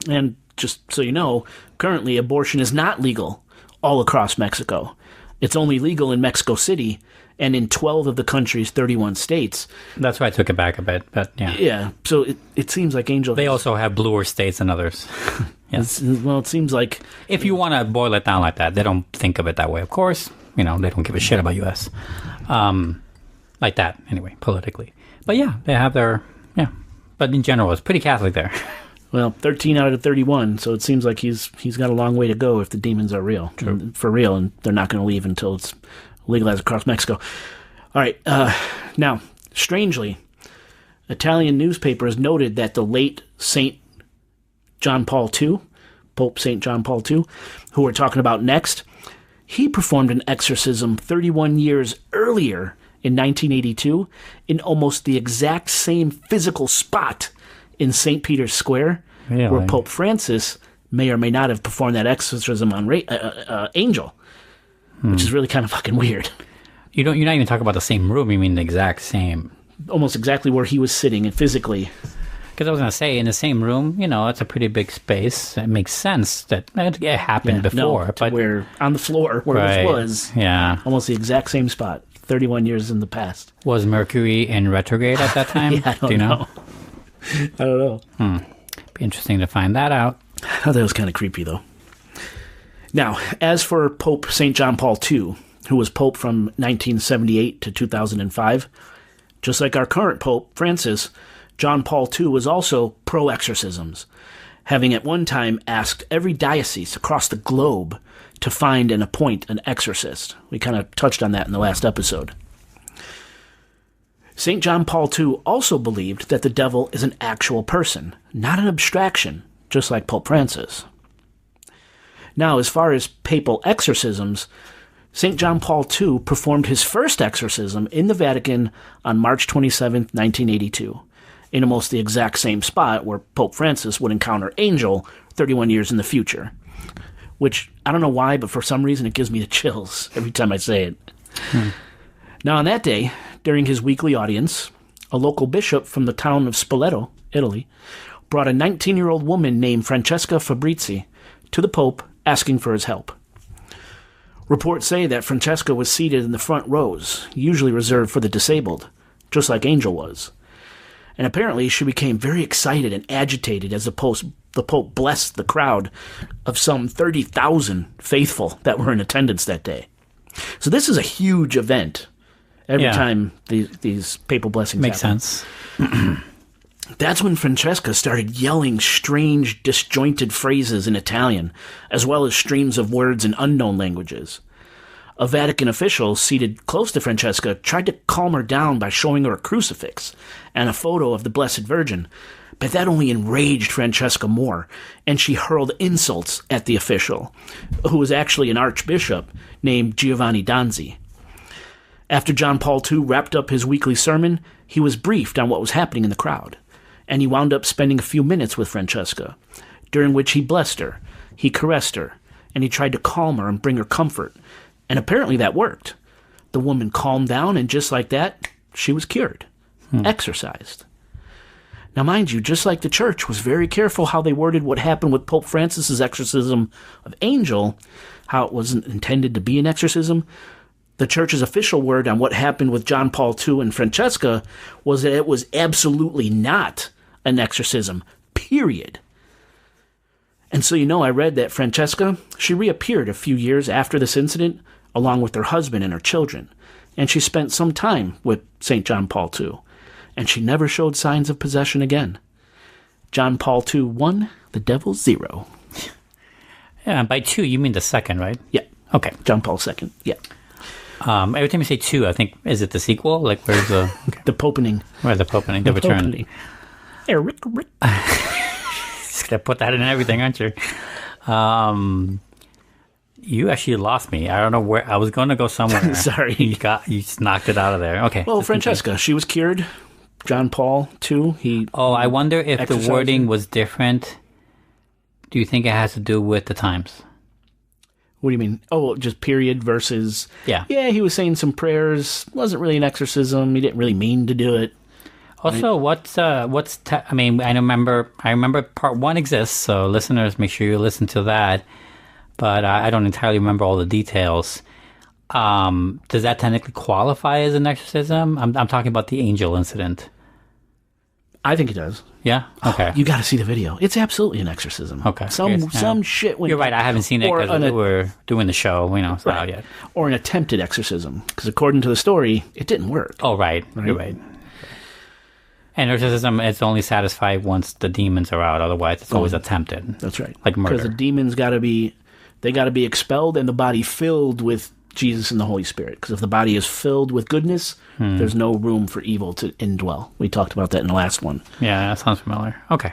And just so you know, currently abortion is not legal all across Mexico. It's only legal in Mexico City and in 12 of the country's 31 states. That's why I took it back a bit, but yeah. Yeah, so it seems like Angel... They also have bluer states than others. Yes. Well, it seems like... If you want to boil it down like that, they don't think of it that way, of course. They don't give a shit about U.S. Like that, anyway, politically. But yeah, they have their... Yeah. But in general, it's pretty Catholic there. Well, 13 out of 31, so it seems like he's got a long way to go if the demons are real. True. For real, and they're not going to leave until it's legalized across Mexico. All right, now, strangely, Italian newspapers noted that the late St. John Paul II, Pope St. John Paul II, who we're talking about next, he performed an exorcism 31 years earlier in 1982 in almost the exact same physical spot in St. Peter's Square, really? Where Pope Francis may or may not have performed that exorcism on Angel, which is really kind of fucking weird. You're not even talking about the same room, you mean the exact same. Almost exactly where he was sitting and physically. Because I was going to say, in the same room, it's a pretty big space. It makes sense that it happened before. No, but where on the floor where right, it was. Yeah. Almost the exact same spot, 31 years in the past. Was Mercury in retrograde at that time? Yeah, Do you know? I don't know. Be interesting to find that out. I thought that was kind of creepy, though. Now, as for Pope St. John Paul II, who was Pope from 1978 to 2005, just like our current Pope, Francis, John Paul II was also pro-exorcisms, having at one time asked every diocese across the globe to find and appoint an exorcist. We kind of touched on that in the last episode. St. John Paul II also believed that the devil is an actual person, not an abstraction, just like Pope Francis. Now, as far as papal exorcisms, St. John Paul II performed his first exorcism in the Vatican on March 27, 1982, in almost the exact same spot where Pope Francis would encounter Angel 31 years in the future. Which, I don't know why, but for some reason it gives me the chills every time I say it. Now, on that day, during his weekly audience, a local bishop from the town of Spoleto, Italy, brought a 19-year-old woman named Francesca Fabrizi to the Pope asking for his help. Reports say that Francesca was seated in the front rows, usually reserved for the disabled, just like Angel was. And apparently she became very excited and agitated as the Pope blessed the crowd of some 30,000 faithful that were in attendance that day. So this is a huge event every time these papal blessings Makes happen. sense. That's when Francesca started yelling strange, disjointed phrases in Italian, as well as streams of words in unknown languages. A Vatican official seated close to Francesca tried to calm her down by showing her a crucifix and a photo of the Blessed Virgin, but that only enraged Francesca more, and she hurled insults at the official, who was actually an archbishop named Giovanni Danzi. After John Paul II wrapped up his weekly sermon, he was briefed on what was happening in the crowd, and he wound up spending a few minutes with Francesca, during which he blessed her, he caressed her, and he tried to calm her and bring her comfort, and apparently that worked. The woman calmed down, and just like that, she was cured, exorcised. Now, mind you, just like the church was very careful how they worded what happened with Pope Francis's exorcism of Angel, how it wasn't intended to be an exorcism, the church's official word on what happened with John Paul II and Francesca was that it was absolutely not an exorcism, period. And so, I read that Francesca, she reappeared a few years after this incident, along with her husband and her children, and she spent some time with St. John Paul II, and she never showed signs of possession again. John Paul II 1, the devil 0. Yeah, and by 2, you mean the second, right? Yeah. Okay. John Paul II, yeah. Every time you say 2, I think, is it the sequel? Like, where's the... Okay. The Popening. Where's the Popening? The return. Popening. Hey, Rick. Just gonna put that in everything, aren't you? You actually lost me. I don't know where... I was going to go somewhere. Sorry. You just knocked it out of there. Okay. Well, Francesca, she was cured. John Paul II, I wonder if the exorcised wording her. was different. Do you think it has to do with the times? What do you mean? Oh, just period versus... Yeah. Yeah, he was saying some prayers. Wasn't really an exorcism. He didn't really mean to do it. Also, I remember part 1 exists, so listeners, make sure you listen to that. But I don't entirely remember all the details. Does that technically qualify as an exorcism? I'm talking about the angel incident. I think it does. Yeah? Okay. You got to see the video. It's absolutely an exorcism. Okay. Some shit went... You're right, I haven't seen it or because we're doing the show. It's not out yet. Or an attempted exorcism. Because according to the story, it didn't work. Oh, right. You're right. And exorcism is only satisfied once the demons are out. Otherwise, it's always attempted. That's right. Like murder. Because the demons got to be expelled and the body filled with Jesus and the Holy Spirit. Because if the body is filled with goodness, there's no room for evil to indwell. We talked about that in the last one. Yeah, that sounds familiar. Okay.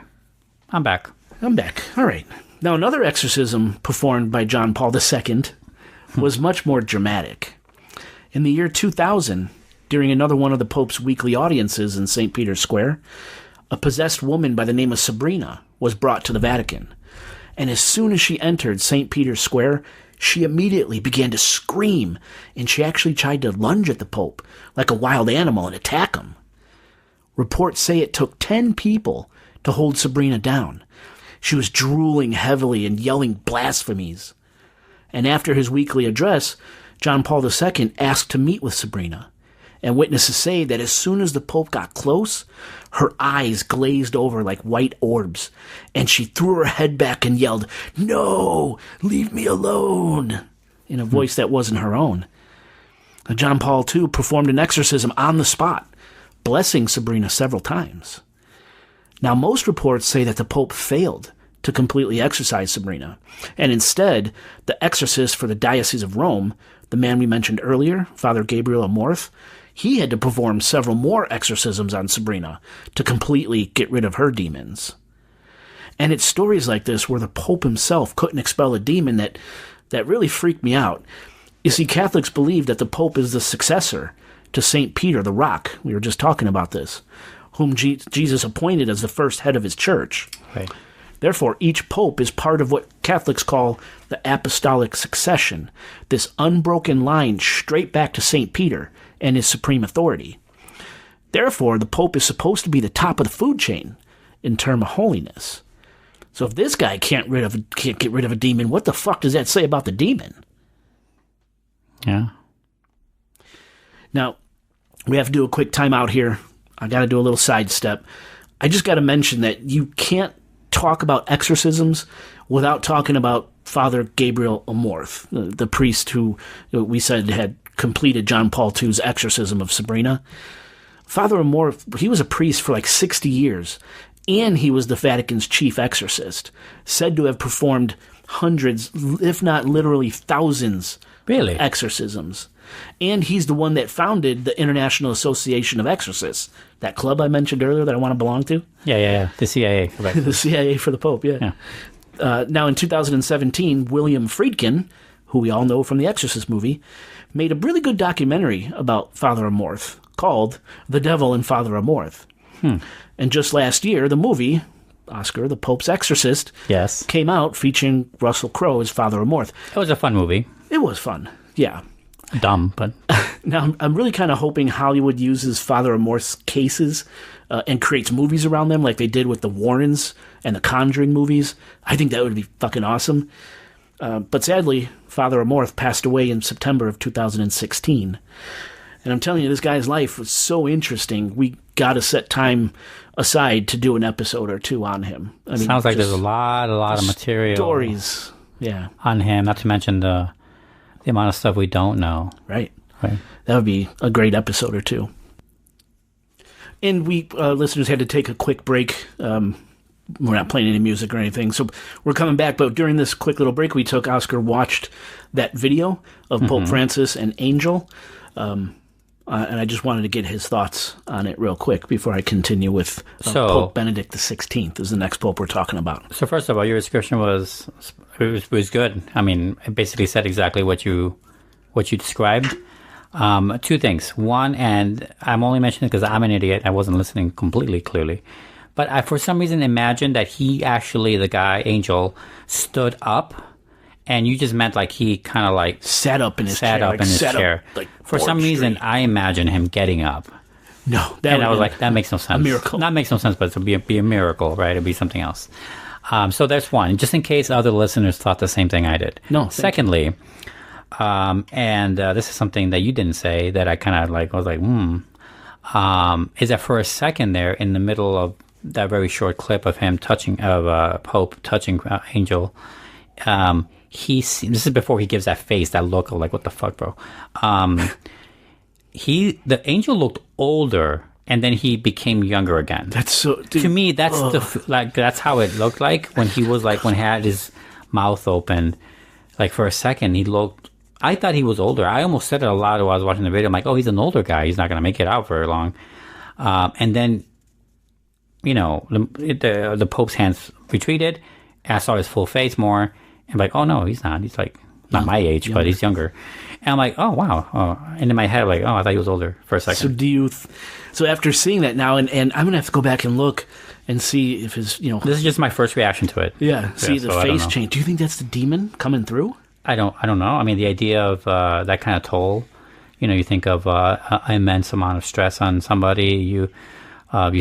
I'm back. All right. Now, another exorcism performed by John Paul II was much more dramatic. In the year 2000, during another one of the Pope's weekly audiences in St. Peter's Square, a possessed woman by the name of Sabrina was brought to the Vatican. And as soon as she entered St. Peter's Square, she immediately began to scream, and she actually tried to lunge at the Pope like a wild animal and attack him. Reports say it took 10 people to hold Sabrina down. She was drooling heavily and yelling blasphemies. And after his weekly address, John Paul II asked to meet with Sabrina. And witnesses say that as soon as the Pope got close, her eyes glazed over like white orbs, and she threw her head back and yelled, "No, leave me alone," in a voice that wasn't her own. John Paul II performed an exorcism on the spot, blessing Sabrina several times. Now, most reports say that the Pope failed to completely exorcise Sabrina, and instead, the exorcist for the Diocese of Rome, the man we mentioned earlier, Father Gabriel Amorth, he had to perform several more exorcisms on Sabrina to completely get rid of her demons. And it's stories like this where the Pope himself couldn't expel a demon that really freaked me out. You see, Catholics believe that the Pope is the successor to St. Peter the Rock, we were just talking about this, whom Jesus appointed as the first head of his church. Right. Therefore, each pope is part of what Catholics call the apostolic succession, this unbroken line straight back to St. Peter and his supreme authority. Therefore, the pope is supposed to be the top of the food chain in terms of holiness. So if this guy can't get rid of a demon, what the fuck does that say about the demon? Yeah. Now, we have to do a quick timeout here. I got to do a little sidestep. I just got to mention that you can't talk about exorcisms without talking about Father Gabriel Amorth, the priest who we said had completed John Paul II's exorcism of Sabrina. Father Amorth, he was a priest for like 60 years, and he was the Vatican's chief exorcist, said to have performed hundreds, if not literally thousands, Really? exorcisms. And he's the one that founded the International Association of Exorcists, that club I mentioned earlier that I want to belong to. Yeah. The CIA. Right. The CIA for the Pope, yeah. Now, in 2017, William Friedkin, who we all know from the Exorcist movie, made a really good documentary about Father Amorth called The Devil and Father Amorth. And just last year, the movie, Oscar, the Pope's Exorcist, Yes. came out featuring Russell Crowe as Father Amorth. It was a fun movie. It was fun, yeah. dumb, but Now, I'm really kind of hoping Hollywood uses Father Amorth's cases and creates movies around them like they did with the Warrens and the Conjuring movies. I think that would be fucking awesome. But sadly, Father Amorth passed away in September of 2016. And I'm telling you, this guy's life was so interesting. We got to set time aside to do an episode or two on him. I mean, sounds like there's a lot of material. Stories, yeah. On him, not to mention the amount of stuff we don't know. Right. That would be a great episode or two. And we, listeners, had to take a quick break. We're not playing any music or anything, so we're coming back. But during this quick little break we took, Oscar watched that video of Pope Francis and Angel. And I just wanted to get his thoughts on it real quick before I continue with Pope Benedict XVI is the next pope we're talking about. So first of all, your description was good. I mean, it basically said exactly what you described. Two things. One, and I'm only mentioning it because I'm an idiot. I wasn't listening completely clearly. But I, for some reason, imagined that he actually, the guy, Angel, stood up. And you just meant like he kind of like sat up in his chair. Like for some reason, I imagine him getting up. No, I was like, that makes no sense. A miracle. That makes no sense, but it would be a miracle, right? It'd be something else. So there's one, just in case other listeners thought the same thing I did. No. Secondly, this is something that you didn't say that I kind of like. I was like, is that for a second there in the middle of that very short clip of him Pope touching Angel. This is before he gives that face, that look of like, what the fuck, bro? The angel looked older, and then he became younger again. That's so. Dude, to me, that's that's how it looked like when he was like when he had his mouth open. Like for a second, he looked. I thought he was older. I almost said it a lot while I was watching the video. I'm like, oh, he's an older guy. He's not going to make it out very long. And then, the Pope's hands retreated. And I saw his full face more. I'm like, oh, no, he's not. He's like, not my age, but he's younger. And I'm like, oh, wow. Oh. And in my head, like, oh, I thought he was older for a second. So so after seeing that now, and I'm going to have to go back and look and see if his, This is just my first reaction to it. Yeah, see the face change. Do you think that's the demon coming through? I don't know. I mean, the idea of that kind of toll, you think of an immense amount of stress on somebody. You've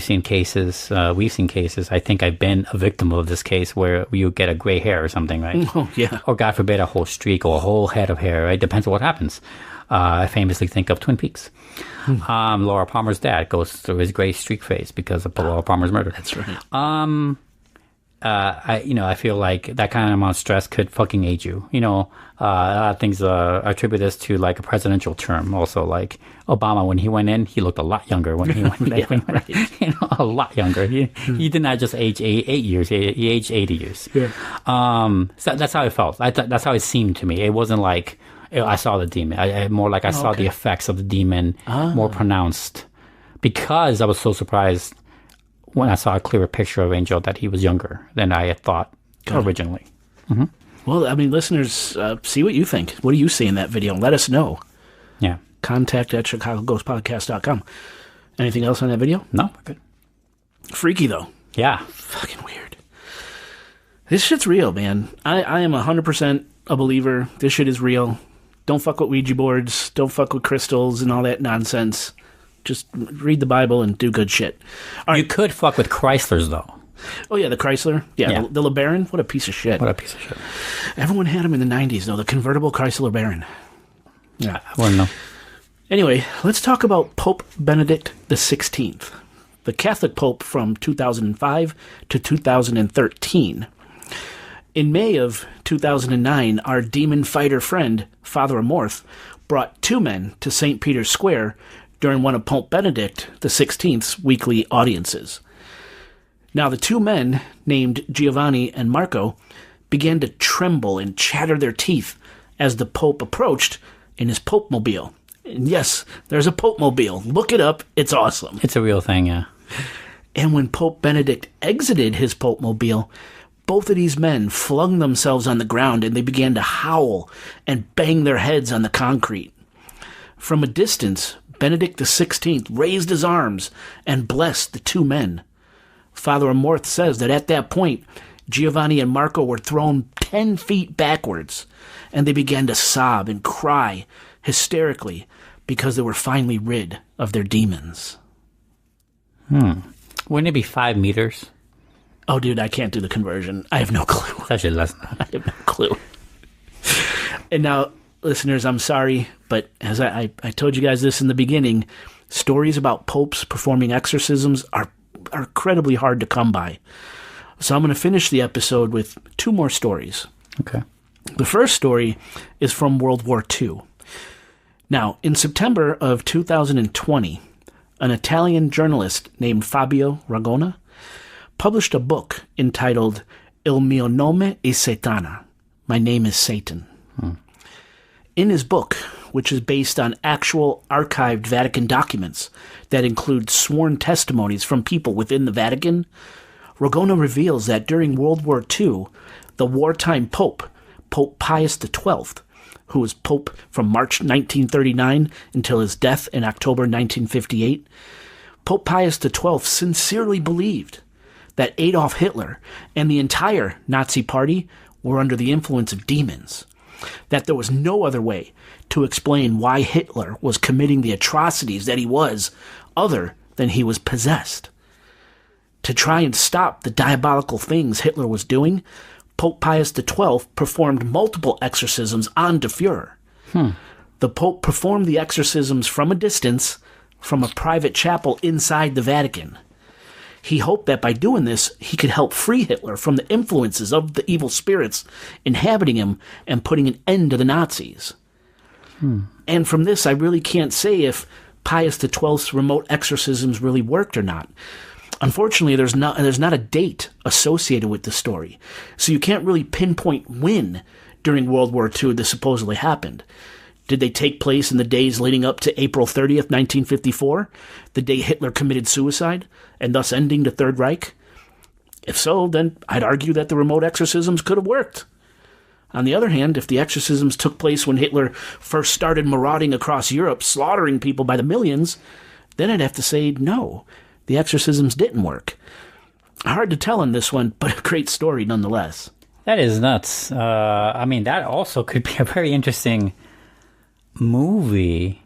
seen cases, we've seen cases. I think I've been a victim of this case where you get a gray hair or something, right? Oh, yeah. Or God forbid, a whole streak or a whole head of hair, right? Depends on what happens. I famously think of Twin Peaks. Laura Palmer's dad goes through his gray streak phase because of Laura Palmer's murder. That's right. I feel like that kind of amount of stress could fucking age you. A lot of things attribute this to like a presidential term. Also, like Obama, when he went in, he looked a lot younger when he went in. Right. A lot younger. He did not just age 8 years. He aged 80 years. Yeah. So that's how it felt. That's how it seemed to me. It wasn't like I saw the demon. More like I saw the effects of the demon more pronounced because I was so surprised when I saw a clearer picture of Angel that he was younger than I had thought originally. Mm-hmm. Well, I mean, listeners, see what you think. What do you see in that video? Let us know. Yeah. contact@chicagoghostpodcast.com. Anything else on that video? No, we're good. Freaky, though. Yeah. Fucking weird. This shit's real, man. I am 100% a believer. This shit is real. Don't fuck with Ouija boards. Don't fuck with crystals and all that nonsense. Just read the Bible and do good shit. All right. You could fuck with Chryslers, though. Oh, yeah, the Chrysler. Yeah. The LeBaron. What a piece of shit. Everyone had them in the 90s, though. The convertible Chrysler LeBaron. Yeah, I wouldn't know. Anyway, let's talk about Pope Benedict XVI, the Catholic Pope from 2005 to 2013. In May of 2009, our demon fighter friend, Father Amorth, brought 2 men to St. Peter's Square during one of Pope Benedict XVI's weekly audiences. Now, the 2 men, named Giovanni and Marco, began to tremble and chatter their teeth as the Pope approached in his Pope-mobile. And yes, there's a Pope-mobile. Look it up. It's awesome. It's a real thing, yeah. And when Pope Benedict exited his Pope-mobile, both of these men flung themselves on the ground and they began to howl and bang their heads on the concrete. From a distance, Benedict XVI raised his arms and blessed the 2 men. Father Amorth says that at that point, Giovanni and Marco were thrown 10 feet backwards, and they began to sob and cry hysterically because they were finally rid of their demons. Wouldn't it be 5 meters? Oh, dude, I can't do the conversion. I have no clue. It's actually less than that. I have no clue. And now, listeners, I'm sorry, but as I told you guys this in the beginning, stories about popes performing exorcisms are incredibly hard to come by. So I'm going to finish the episode with 2 more stories. Okay. The first story is from World War II. Now, in September of 2020, an Italian journalist named Fabio Ragona published a book entitled Il mio nome è Satana. My name is Satan. In his book, which is based on actual archived Vatican documents that include sworn testimonies from people within the Vatican, Ragona reveals that during World War II, the wartime Pope, Pope Pius XII, who was Pope from March 1939 until his death in October 1958, Pope Pius XII sincerely believed that Adolf Hitler and the entire Nazi Party were under the influence of demons, that there was no other way to explain why Hitler was committing the atrocities that he was other than he was possessed. To try and stop the diabolical things Hitler was doing, Pope Pius XII performed multiple exorcisms on the Führer. The Pope performed the exorcisms from a distance, from a private chapel inside the Vatican. He hoped that by doing this, he could help free Hitler from the influences of the evil spirits inhabiting him and putting an end to the Nazis. And from this, I really can't say if Pius XII's remote exorcisms really worked or not. Unfortunately, there's not a date associated with the story, so you can't really pinpoint when during World War II this supposedly happened. Did they take place in the days leading up to April 30th, 1954, the day Hitler committed suicide, and thus ending the Third Reich? If so, then I'd argue that the remote exorcisms could have worked. On the other hand, if the exorcisms took place when Hitler first started marauding across Europe, slaughtering people by the millions, then I'd have to say no, the exorcisms didn't work. Hard to tell on this one, but a great story nonetheless. That is nuts. I mean, that also could be a very interesting movie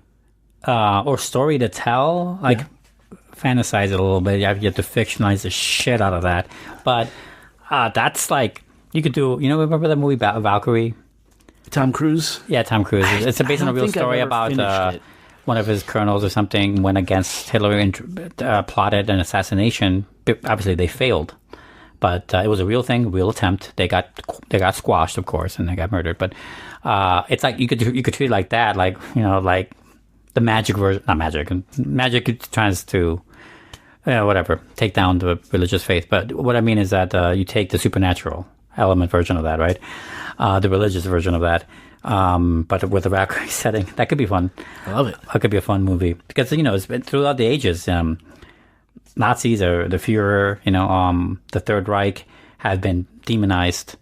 or story to tell. Like, fantasize it a little bit. You have to fictionalize the shit out of that. But that's like, you could do, remember that movie Valkyrie? Tom Cruise? Yeah, Tom Cruise. It's based on a real story about one of his colonels or something went against Hitler and plotted an assassination. Obviously, they failed. But it was a real thing, real attempt. They got squashed, of course, and they got murdered. But it's like you could treat it like that, like like the magic version. Not magic. Magic tries to take down the religious faith. But what I mean is that you take the supernatural element version of that, right? The religious version of that. But with a Valkyrie setting, that could be fun. I love it. That could be a fun movie because it's been throughout the ages. Nazis or the Führer, the Third Reich have been demonized,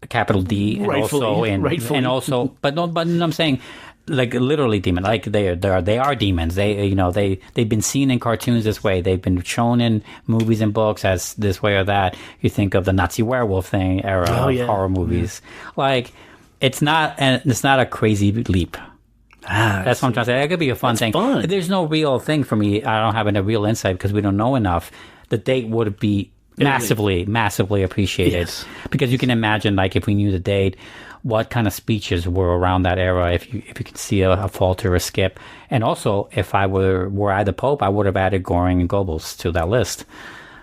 capital D, and rightfully. but I'm saying, like literally demon, like they are demons. They've been seen in cartoons this way. They've been shown in movies and books as this way or that. You think of the Nazi werewolf thing era of horror movies, Like it's not a crazy leap. That's what I'm trying to say. That could be a fun thing. Fun. There's no real thing for me. I don't have a real insight because we don't know enough. The date would be massively appreciated. Yes. Because you can imagine, like, if we knew the date, what kind of speeches were around that era, if you could see a falter or a skip. And also, if I were I the Pope, I would have added Göring and Goebbels to that list.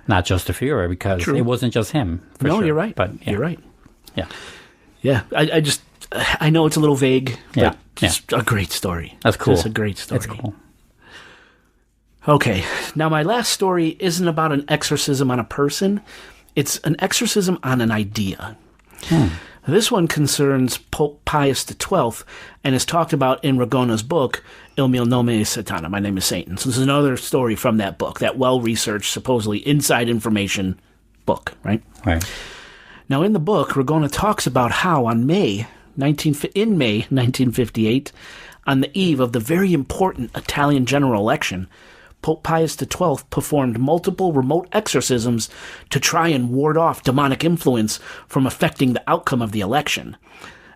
Not just the Führer, because it wasn't just him. No, sure. You're right. But You're right. Yeah. Yeah. I know it's a little vague, but Yeah. it's a great story. That's cool. It's a great story. It's cool. Okay, now my last story isn't about an exorcism on a person. It's an exorcism on an idea. This one concerns Pope Pius XII and is talked about in Ragona's book, Il mio nome è Satana, My Name is Satan. So this is another story from that book, that well-researched, supposedly inside information book, right? Right. Now in the book, Ragona talks about how in May 1958, on the eve of the very important Italian general election, Pope Pius XII performed multiple remote exorcisms to try and ward off demonic influence from affecting the outcome of the election,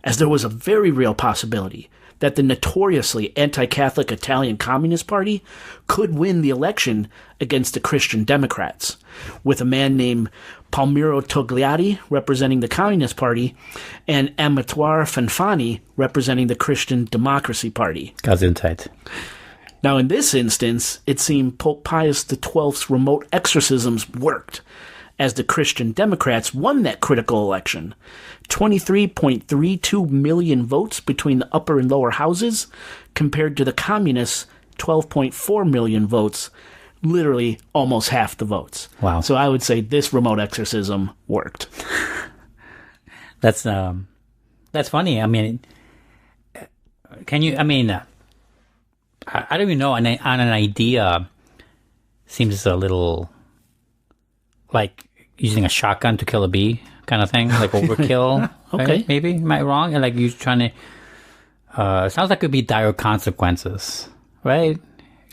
as there was a very real possibility that the notoriously anti-Catholic Italian Communist Party could win the election against the Christian Democrats, with a man named Palmiro Togliatti representing the Communist Party and Amatore Fanfani representing the Christian Democracy Party. Gesundheit. Now, in this instance, it seemed Pope Pius XII's remote exorcisms worked, as the Christian Democrats won that critical election. 23.32 million votes between the upper and lower houses, compared to the Communists' 12.4 million votes, literally almost half the votes. Wow. So I would say this remote exorcism worked. That's funny. I mean, can you, I mean, I don't even know, on an idea seems a little like using a shotgun to kill a bee kind of thing, like overkill. Okay. Right? Maybe, am I wrong? And like you're trying to, it sounds like it could be dire consequences, right?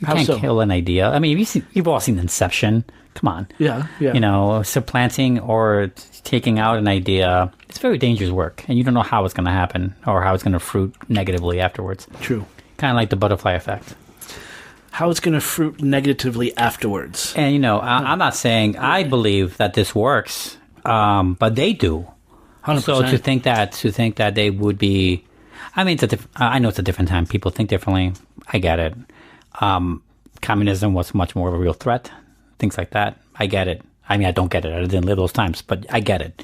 You How can't so? kill an idea. I mean, you've all seen Inception. Come on. Yeah. You know, supplanting or taking out an idea, it's very dangerous work. And you don't know how it's going to happen or how it's going to fruit negatively afterwards. True. Kind of like the butterfly effect. How it's going to fruit negatively afterwards. And, you know, I'm not saying I believe that this works, but they do. 100%. So to think that they would be, I mean, I know it's a different time. People think differently. I get it. Communism was much more of a real threat. Things like that. I get it. I mean, I don't get it. I didn't live those times, but I get it.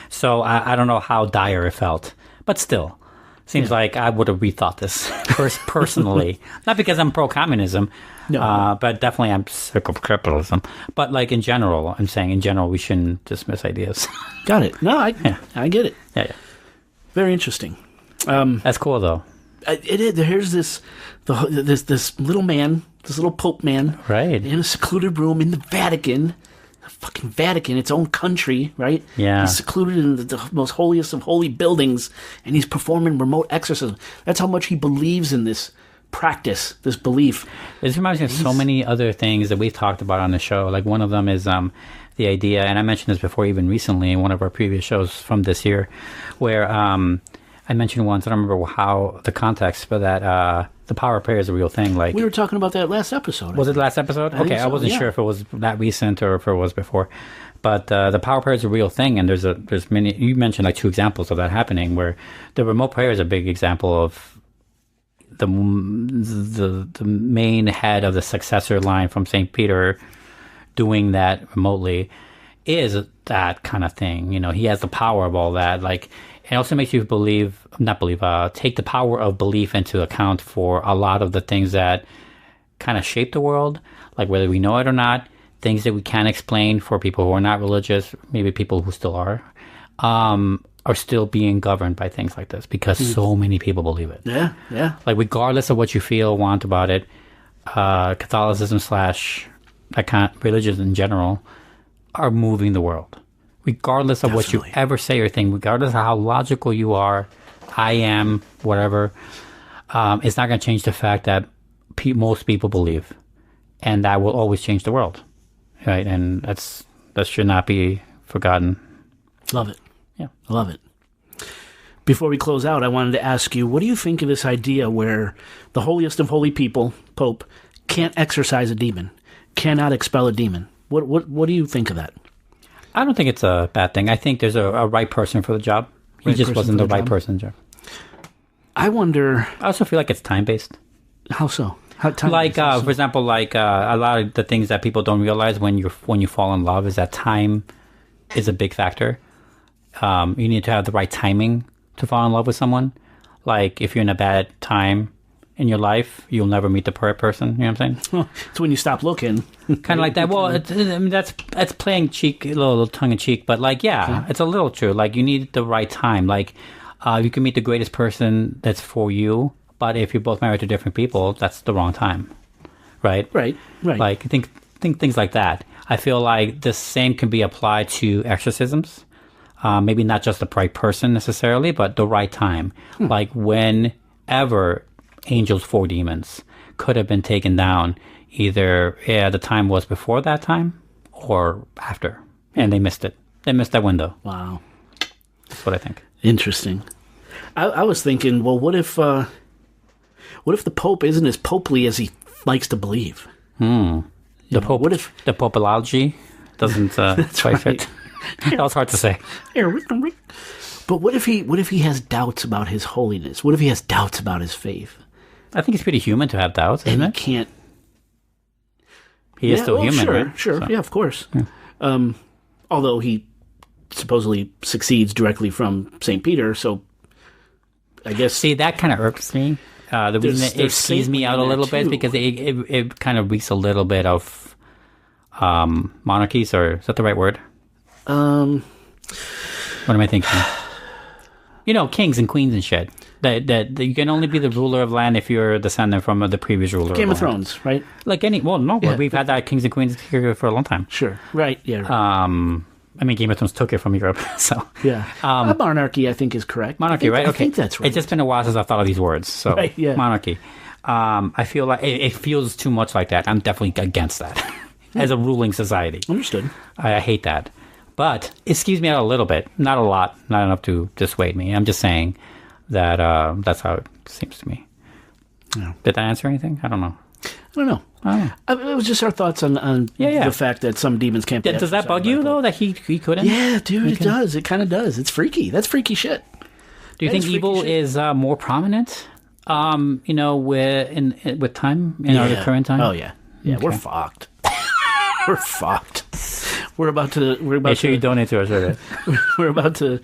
So I don't know how dire it felt, but still. Seems like I would have rethought this personally. Not because I'm pro-communism, No. but definitely I'm sick of capitalism. But like in general, I'm saying in general, we shouldn't dismiss ideas. Got it. No, I get it. Yeah. Very interesting. That's cool, though. It is. Here's this little man, this little Pope man, Right. in a secluded room in the Vatican. The fucking Vatican, its own country, right? Yeah. He's secluded in the most holiest of holy buildings, and he's performing remote exorcism. That's how much he believes in this practice, this belief. This reminds me of so many other things that we've talked about on the show. Like one of them is the idea, and I mentioned this before even recently in one of our previous shows from this year, where I mentioned once, I don't remember how the context, but that the power of prayer is a real thing. Like We were talking about that last episode. Was it last episode? I think Okay, I so, wasn't yeah. sure if it was that recent or if it was before. But the power prayer is a real thing, and there's many. You mentioned like 2 examples of that happening, where the remote prayer is a big example of the main head of the successor line from St. Peter doing that remotely is that kind of thing. You know, he has the power of all that. Like, it also makes you take the power of belief into account for a lot of the things that kind of shape the world, like whether we know it or not, things that we can't explain for people who are not religious, maybe people who still are still being governed by things like this because so many people believe it. Yeah. Like, regardless of what you feel, want about it, Catholicism / religions in general are moving the world. Regardless of what you Definitely. ever say or think, regardless of how logical you are, I am, whatever, it's not going to change the fact that most people believe. And that will always change the world. Right? And that should not be forgotten. Love it. Yeah. Love it. Before we close out, I wanted to ask you, what do you think of this idea where the holiest of holy people, Pope, can't exorcise a demon, cannot expel a demon? What do you think of that? I don't think it's a bad thing. I think there's a right person for the job. He Right just person wasn't for the the right job? person, Jeff. I wonder, I also feel like it's time-based. how so? For example, a lot of the things that people don't realize when you fall in love is that time is a big factor. You need to have the right timing to fall in love with someone. Like, if you're in a bad time in your life, you'll never meet the right person. You know what I'm saying? It's when you stop looking. Kind of like that. Well, that's playing cheek, a little tongue in cheek, but it's a little true. Like, you need the right time. Like, you can meet the greatest person that's for you, but if you're both married to different people, that's the wrong time, right? Right. Like, think things like that. I feel like the same can be applied to exorcisms. Maybe not just the right person necessarily, but the right time. Like, whenever angels for demons could have been taken down, either the time was before that time or after, and they missed it. They missed that window. Wow. That's what I think. Interesting. I was thinking, well, what if What if the Pope isn't as popely as he likes to believe? The Pope. What if the Popology doesn't quite fit? That was hard to say. But what if he has doubts about his holiness? What if he has doubts about his faith? I think it's pretty human to have doubts, isn't And it? he can't. He is still human, sure, right? Sure, So. yeah, of course. Although he supposedly succeeds directly from St. Peter, so I guess... See, that kind of irks me. The reason it skews me out a little bit because it kind of reeks a little bit of monarchies, or is that the right word? What am I thinking? Kings and queens and shit. That you can only be the ruler of land if you're a descendant from the previous ruler. Game of land. Thrones, right? We've had that kings and queens here for a long time. Sure, right, yeah. Right. Game of Thrones took it from Europe, so yeah. Monarchy, I think, is correct. Monarchy, right? Okay, I think that's right. It's just been a while since I've thought of these words, so right, yeah. Monarchy. I feel like it feels too much like that. I'm definitely against that as a ruling society. Understood. I hate that. But it skews me out a little bit. Not a lot. Not enough to dissuade me. I'm just saying that that's how it seems to me. Yeah. Did that answer anything? I don't know. It was just our thoughts on the fact that some demons can't be Does that bug you, though, that he couldn't? Yeah, dude, it does. It kind of does. It's freaky. That's freaky shit. Do you think evil is more prominent, with time, in our current time? Oh, yeah. Yeah, Okay. we're fucked. We're fucked. We're about to. Make sure you donate to us, right? We're about to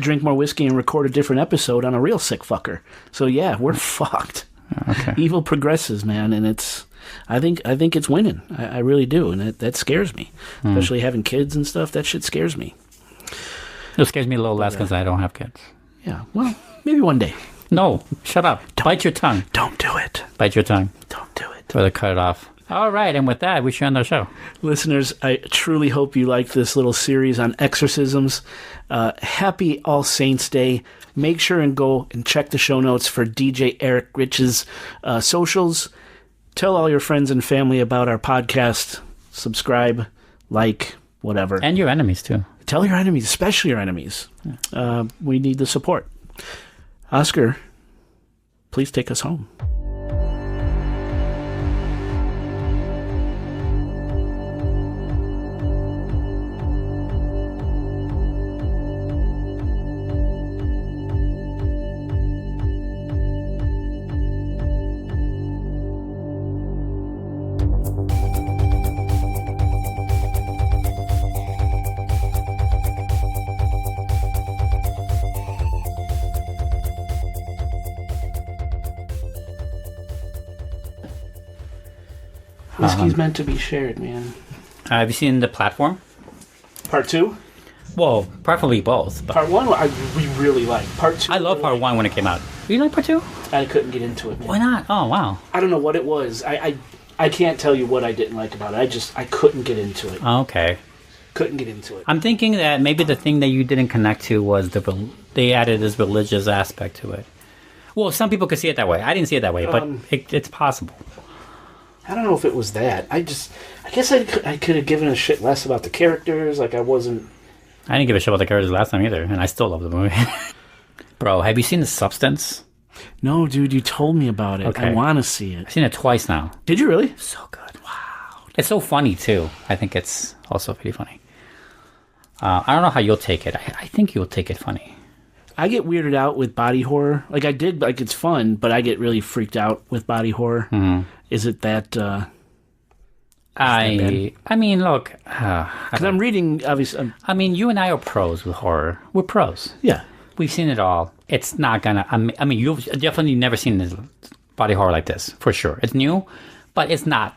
drink more whiskey and record a different episode on a real sick fucker. So yeah, we're fucked. Okay. Evil progresses, man, and it's. I think it's winning. I really do, and that scares me. Especially having kids and stuff. That shit scares me. It scares me a little less because I don't have kids. Yeah. Well, maybe one day. No, shut up. Bite your tongue. Don't do it. Bite your tongue. Don't do it. Or cut it off. All right, and with that, we should end our show. Listeners, I truly hope you liked this little series on exorcisms. Happy All Saints Day. Make sure and go and check the show notes for DJ Eric Rich's socials. Tell all your friends and family about our podcast. Subscribe, like, whatever. And your enemies, too. Tell your enemies, especially your enemies. We need the support. Oscar, please take us home. Whiskey's meant to be shared, man. Have you seen The Platform? Part 2? Well, preferably both. But Part 1, we really like. Part 2, I love Part 1 when it came out. You like Part 2? I couldn't get into it, man. Why not? Oh, wow. I don't know what it was. I can't tell you what I didn't like about it. I couldn't get into it. Okay. Couldn't get into it. I'm thinking that maybe the thing that you didn't connect to was they added this religious aspect to it. Well, some people could see it that way. I didn't see it that way, but it's possible. I don't know if it was that. I guess I could have given a shit less about the characters. Like, I wasn't... I didn't give a shit about the characters last time either, and I still love the movie. Bro, have you seen The Substance? No, dude, you told me about it. Okay. I want to see it. I've seen it twice now. Did you really? So good. Wow. It's so funny, too. I think it's also pretty funny. I don't know how you'll take it. I think you'll take it funny. I get weirded out with body horror. Like, it's fun, but I get really freaked out with body horror. Mm-hmm. Is it that... I mean, look... Because I'm reading, obviously... you and I are pros with horror. We're pros. Yeah. We've seen it all. It's not gonna... you've definitely never seen this body horror like this, for sure. It's new, but it's not...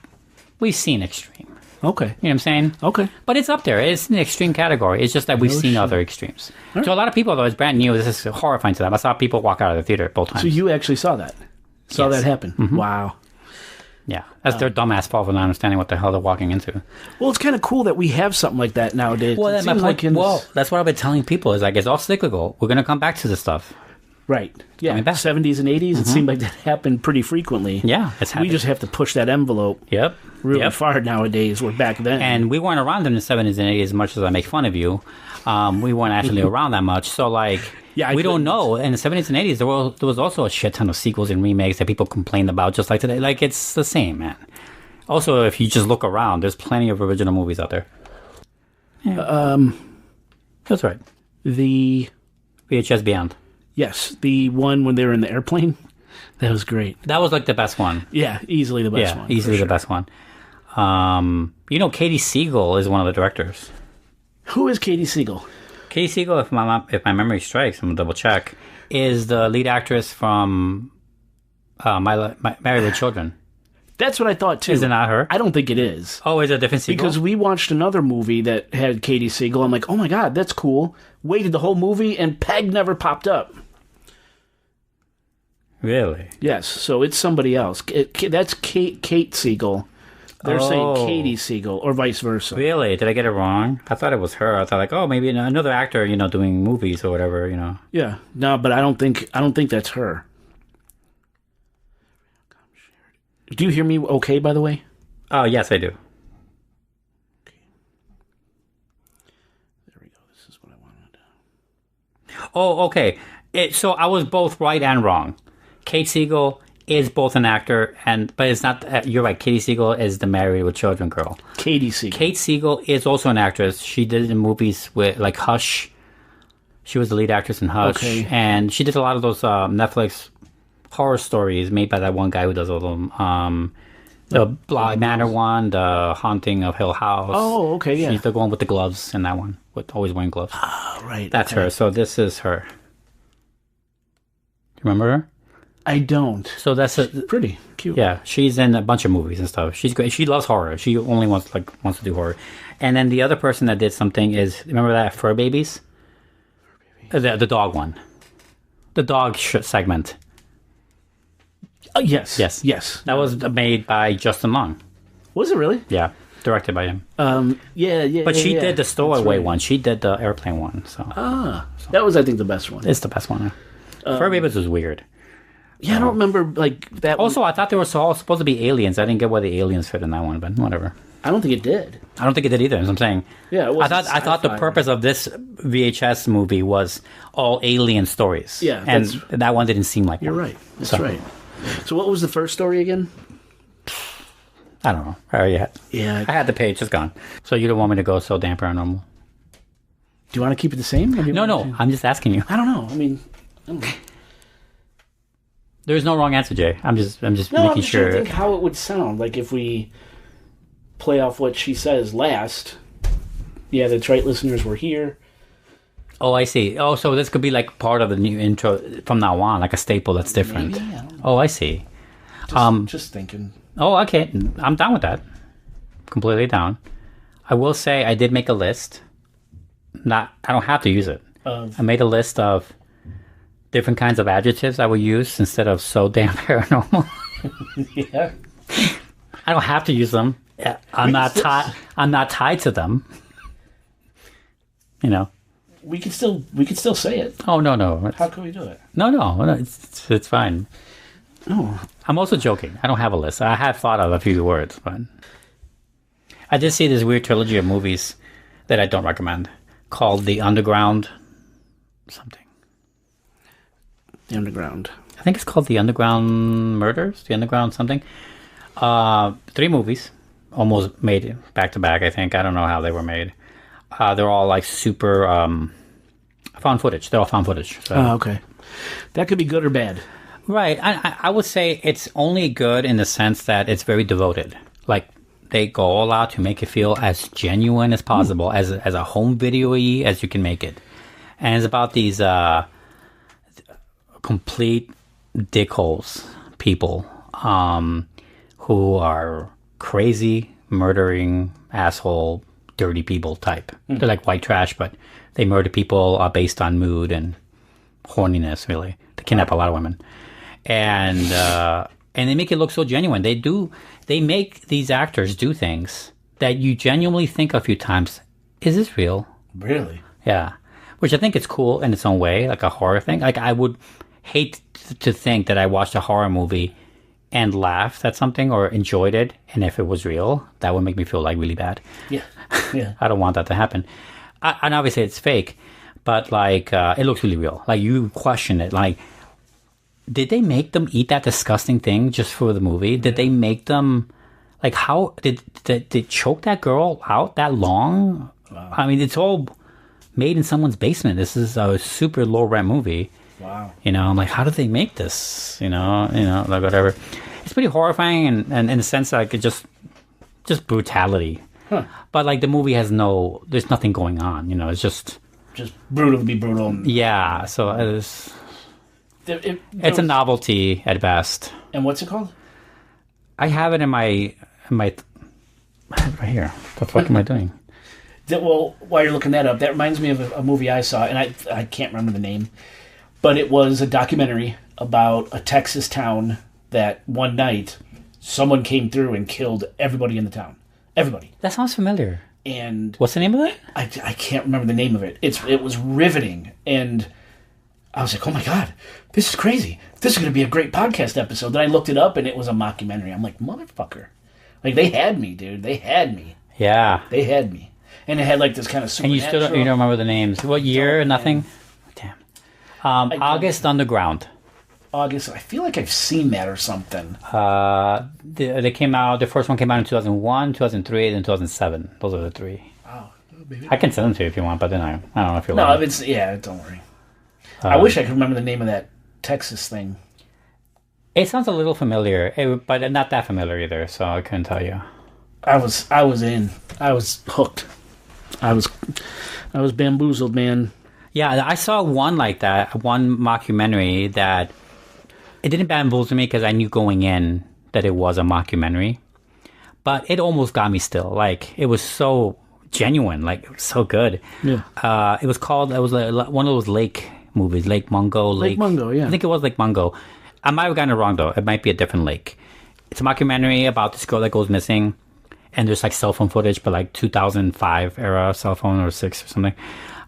We've seen extreme. Okay. You know what I'm saying? Okay. But it's up there. It's in the extreme category. It's just that we've seen other extremes. Right. So a lot of people, though, it's brand new. This is horrifying to them. I saw people walk out of the theater both times. So you actually saw that? Saw that happen? Mm-hmm. Wow. Yeah. That's their dumbass fault for not understanding what the hell they're walking into. Well, it's kind of cool that we have something like that nowadays. Well, that's my point. Well, that's what I've been telling people is like, it's all cyclical. We're going to come back to this stuff. Right. Yeah. 70s and 80s, it seemed like that happened pretty frequently. Yeah, it's happened. We just have to push that envelope really far nowadays. We're back then. And we weren't around in the 70s and 80s as much as I make fun of you. We weren't actually around that much. So, like... Yeah, we don't know. In the 70s and 80s, there was also a shit ton of sequels and remakes that people complained about, just like today. Like, it's the same, man. Also, if you just look around, there's plenty of original movies out there. Yeah. That's right. The VHS Beyond. Yes, the one when they were in the airplane. That was great. That was like the best one. Yeah, easily the best one. Yeah, easily the best one. Katie Siegel is one of the directors. Who is Katie Siegel? Katie Siegel, if my memory strikes, I'm gonna double check, is the lead actress from my Married with Children. That's what I thought too. Is it not her? I don't think it is. Oh, is it a different Siegel? Because we watched another movie that had Katie Siegel. I'm like, oh my god, that's cool. Waited the whole movie and Peg never popped up. Really? Yes, so it's somebody else. That's Kate Siegel. They're saying Katie Siegel, or vice versa. Really? Did I get it wrong? I thought it was her. I thought like, oh, maybe another actor, doing movies or whatever, Yeah, no, but I don't think that's her. Do you hear me okay, by the way? Oh, yes, I do. Okay. There we go. This is what I wanted. Oh, okay. So I was both right and wrong. Kate Siegel is both an actor, but it's not. You're right. Katie Siegel is the Married with Children girl. Katie Siegel. Kate Siegel is also an actress. She did in movies with like Hush. She was the lead actress in Hush, and she did a lot of those Netflix horror stories made by that one guy who does all of them. The Bly Manor one, the Haunting of Hill House. Oh, okay, yeah. She's the one with the gloves in that one, with always wearing gloves. Oh, right. That's her. So this is her. You remember her? I don't. So that's pretty cute. Yeah, she's in a bunch of movies and stuff. She's great. She loves horror. She only wants to do horror. And then the other person that did something is, remember that Fur Babies? The dog one. The dog segment. Yes. Yes. That was made by Justin Long. Was it really? Yeah, directed by him. Yeah. But she did the stowaway one. She did the airplane one. So that was, I think, the best one. It's the best one. Fur Babies was weird. Yeah, I don't remember that. Also, I thought they were all supposed to be aliens. I didn't get why the aliens fit in that one, but whatever. I don't think it did. I don't think it did either. As I'm saying. Yeah, I thought the purpose of this VHS movie was all alien stories. Yeah, and that one didn't seem like you're one. right. That's right. So, what was the first story again? I don't know. Yeah, I had the page. It's gone. So you don't want me to go so damn paranormal? Do you want to keep it the same? No. I'm just asking you. I don't know. I mean, I don't know. There's no wrong answer, Jay. I'm just making sure. I'm just trying to think how it would sound like if we play off what she says last. Yeah, that's right. Listeners were here. Oh, I see. Oh, so this could be like part of the new intro from now on, like a staple that's different. Maybe, I don't know. Oh, I see. Just thinking. Oh, okay. I'm down with that. Completely down. I will say I did make a list. I don't have to use it. I made a list of different kinds of adjectives I would use instead of so damn paranormal. Yeah. I don't have to use them. I'm not tied to them. We could still say it. Oh no. How can we do it? No. It's fine. Oh. I'm also joking. I don't have a list. I have thought of a few words, but I did see this weird trilogy of movies that I don't recommend called The Underground something. The Underground. I think it's called The Underground Murders, The Underground something. 3 movies, almost made back to back, I think. I don't know how they were made. They're all like super found footage. They're all found footage. So. Oh, okay. That could be good or bad. Right. I would say it's only good in the sense that it's very devoted. Like, they go all out to make it feel as genuine as possible, as a home video-y as you can make it. And it's about these complete dickholes people who are crazy, murdering, asshole, dirty people type. They're like white trash, but they murder people based on mood and horniness, really. They kidnap a lot of women. And they make it look so genuine. They make these actors do things that you genuinely think a few times, is this real? Really? Yeah. Which I think is cool in its own way, like a horror thing. Like, I would hate to think that I watched a horror movie and laughed at something or enjoyed it, and if it was real, that would make me feel like really bad. Yeah. I don't want that to happen. And obviously it's fake. but like it looks really real. Like you question it. Like, did they make them eat that disgusting thing just for the movie? Did they make them like how did they choke that girl out that long? Wow. I mean, it's all made in someone's basement. This is a super low rent movie. Wow. You know, I'm like, how did they make this? You know, like whatever. It's pretty horrifying and in the sense like it just brutality. Huh. But like the movie has there's nothing going on. You know, it's just brutal to be brutal. Yeah. So it's a novelty at best. And what's it called? I have it in my I have it right here. What the fuck am I doing? Well, while you're looking that up, that reminds me of a movie I saw, and I can't remember the name, but it was a documentary about a Texas town that one night someone came through and killed everybody in the town. Everybody. That sounds familiar. And what's the name of it? I can't remember the name of it. It was riveting, and I was like, oh my God, this is crazy. This is going to be a great podcast episode. Then I looked it up, and it was a mockumentary. I'm like, motherfucker. Like, they had me, dude. They had me. Yeah. They had me. And it had, like, this kind of supernatural... And you don't remember the names. What year? Nothing? Damn. August Underground. August. I feel like I've seen that or something. They came out... The first one came out in 2001, 2003, and 2007. Those are the three. Oh, maybe. I can send them to you if you want, but then I don't know if you'll... No, it's... Yeah, don't worry. I wish I could remember the name of that Texas thing. It sounds a little familiar, but not that familiar either, so I couldn't tell you. I was in. I was hooked. I was bamboozled, man. Yeah, I saw one like that, one mockumentary that it didn't bamboozle me because I knew going in that it was a mockumentary, but it almost got me still. Like, it was so genuine, like, it was so good. Yeah. It was one of those lake movies, Lake Mungo. Lake Mungo, yeah. I think it was Lake Mungo. I might have gotten it wrong, though. It might be a different lake. It's a mockumentary about this girl that goes missing, and there's like cell phone footage, but like 2005 era cell phone or 6 or something.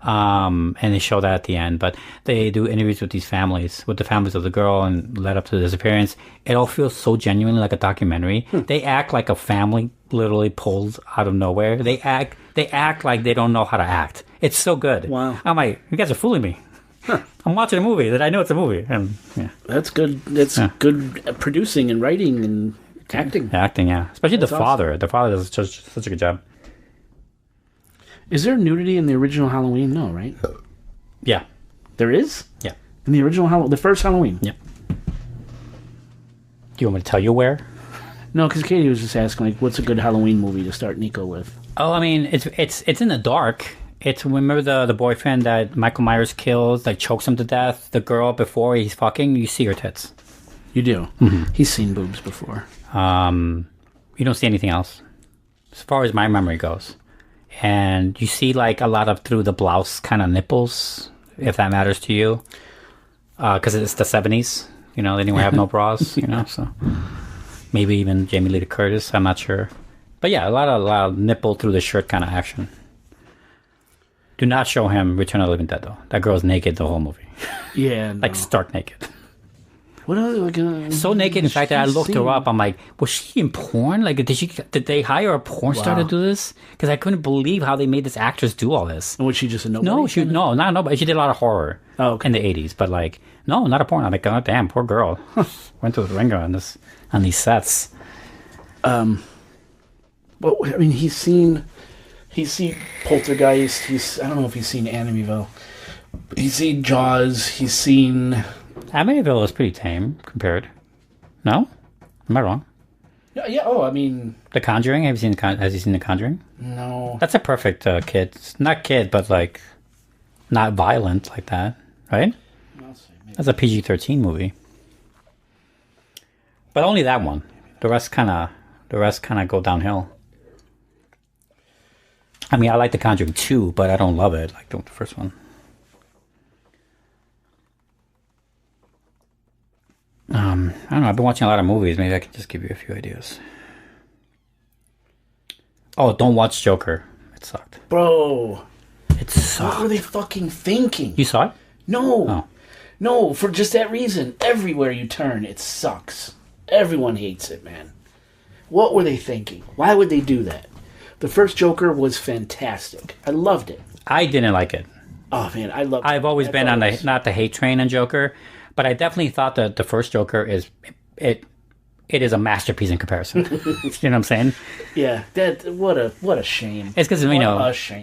And they show that at the end. But they do interviews with the families of the girl and led up to the disappearance. It all feels so genuinely like a documentary. They act like a family literally pulled out of nowhere. They act like they don't know how to act. It's so good. Wow. I'm like, you guys are fooling me. Huh. I'm watching a movie that I know it's a movie. And yeah. That's good. That's good producing and writing and acting. Acting, yeah. Especially That's the father. awesome. The father does such a good job. Is there nudity in the original Halloween? No, right? Yeah. There is? Yeah. In the original the first Halloween? Yeah. Do you want me to tell you where? No, because Katie was just asking, like, what's a good Halloween movie to start Nico with? Oh, I mean, it's in the dark. It's, remember the boyfriend that Michael Myers kills, like chokes him to death, the girl before he's fucking, you see her tits. You do? Mm-hmm. He's seen boobs before. You don't see anything else, as far as my memory goes. And you see like a lot of through the blouse kind of nipples, if that matters to you. Because it's the 70s, they didn't have no bras, so maybe even Jamie Lee Curtis, I'm not sure. But yeah, a lot of nipple through the shirt kind of action. Do not show him Return of the Living Dead, though. That girl's naked the whole movie. Yeah. Like, stark naked. What are they so naked, in fact, that I looked her up. I'm like, was she in porn? Like, did they hire a porn star to do this? Because I couldn't believe how they made this actress do all this. And was she just a nobody? No, not a nobody. She did a lot of horror in the 80s. But, like, no, not a porn. I'm like, oh, damn, poor girl. Went to the ringer on these sets. Well, I mean, he's seen Poltergeist. I don't know if he's seen Amityville. He's seen Jaws. He's seen... Amityville is pretty tame compared. No? Am I wrong? Yeah. Oh, I mean... The Conjuring? Has he seen The Conjuring? No. That's a perfect kid. Not kid, but like not violent like that, right? I'll see, that's a PG-13 movie. But only that one. The rest kind of go downhill. I mean, I like The Conjuring 2, but I don't love it like the first one. I don't know. I've been watching a lot of movies. Maybe I can just give you a few ideas. Oh, don't watch Joker. It sucked. Bro. It sucked. What were they fucking thinking? You saw it? No. Oh. No, for just that reason. Everywhere you turn, it sucks. Everyone hates it, man. What were they thinking? Why would they do that? The first Joker was fantastic. I loved it. I didn't like it. Oh man, I love. I've always been on the not the hate train on Joker, but I definitely thought that the first Joker is it is a masterpiece in comparison. You know what I'm saying? Yeah, that what a shame. It's because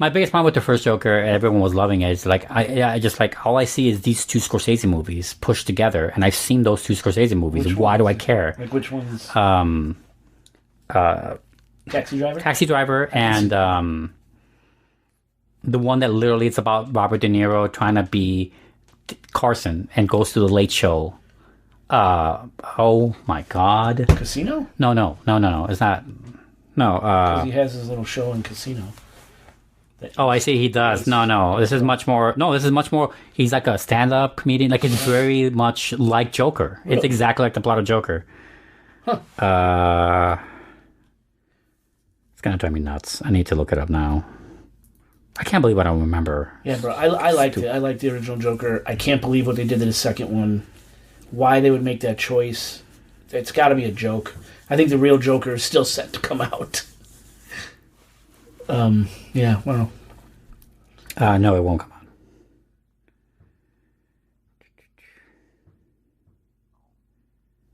my biggest problem with the first Joker, and everyone was loving it. Is like I just like all I see is these two Scorsese movies pushed together, and I've seen those two Scorsese movies. And why do I care? Like which ones? Taxi Driver. Taxi Driver, and the one that literally it's about Robert De Niro trying to be Carson and goes to the Late Show. Oh my God! Casino? No. It's not. No. Because he has his little show in Casino. Oh, I see. He does. No. This is much more. No, this is much more. He's like a stand-up comedian. Like it's very much like Joker. It's exactly like the plot of Joker. Huh. It's gonna drive me nuts. I need to look it up now. I can't believe I don't remember. Yeah, bro. I liked it. I liked the original Joker. I can't believe what they did to the second one. Why they would make that choice. It's got to be a joke. I think the real Joker is still set to come out. Yeah, well. No, it won't come out.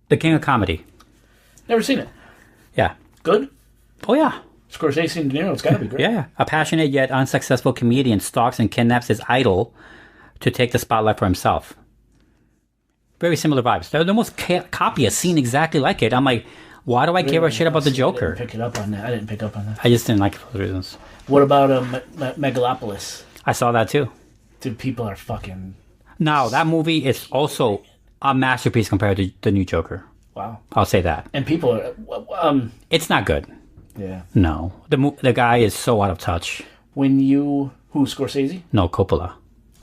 The King of Comedy. Never seen it. Yeah. Good? Oh, yeah. Scorsese and De Niro, it's got to be great. Yeah. A passionate yet unsuccessful comedian stalks and kidnaps his idol to take the spotlight for himself. Very similar vibes. They almost copy a scene exactly like it. I'm like, why do I give a shit about the Joker? I didn't pick up on that. I just didn't like it for those reasons. What about Megalopolis? I saw that too. Dude, people are fucking... Now, that movie is also a masterpiece compared to the new Joker. Wow. I'll say that. And people are... It's not good. Yeah. No. The guy is so out of touch. Who, Scorsese? No, Coppola.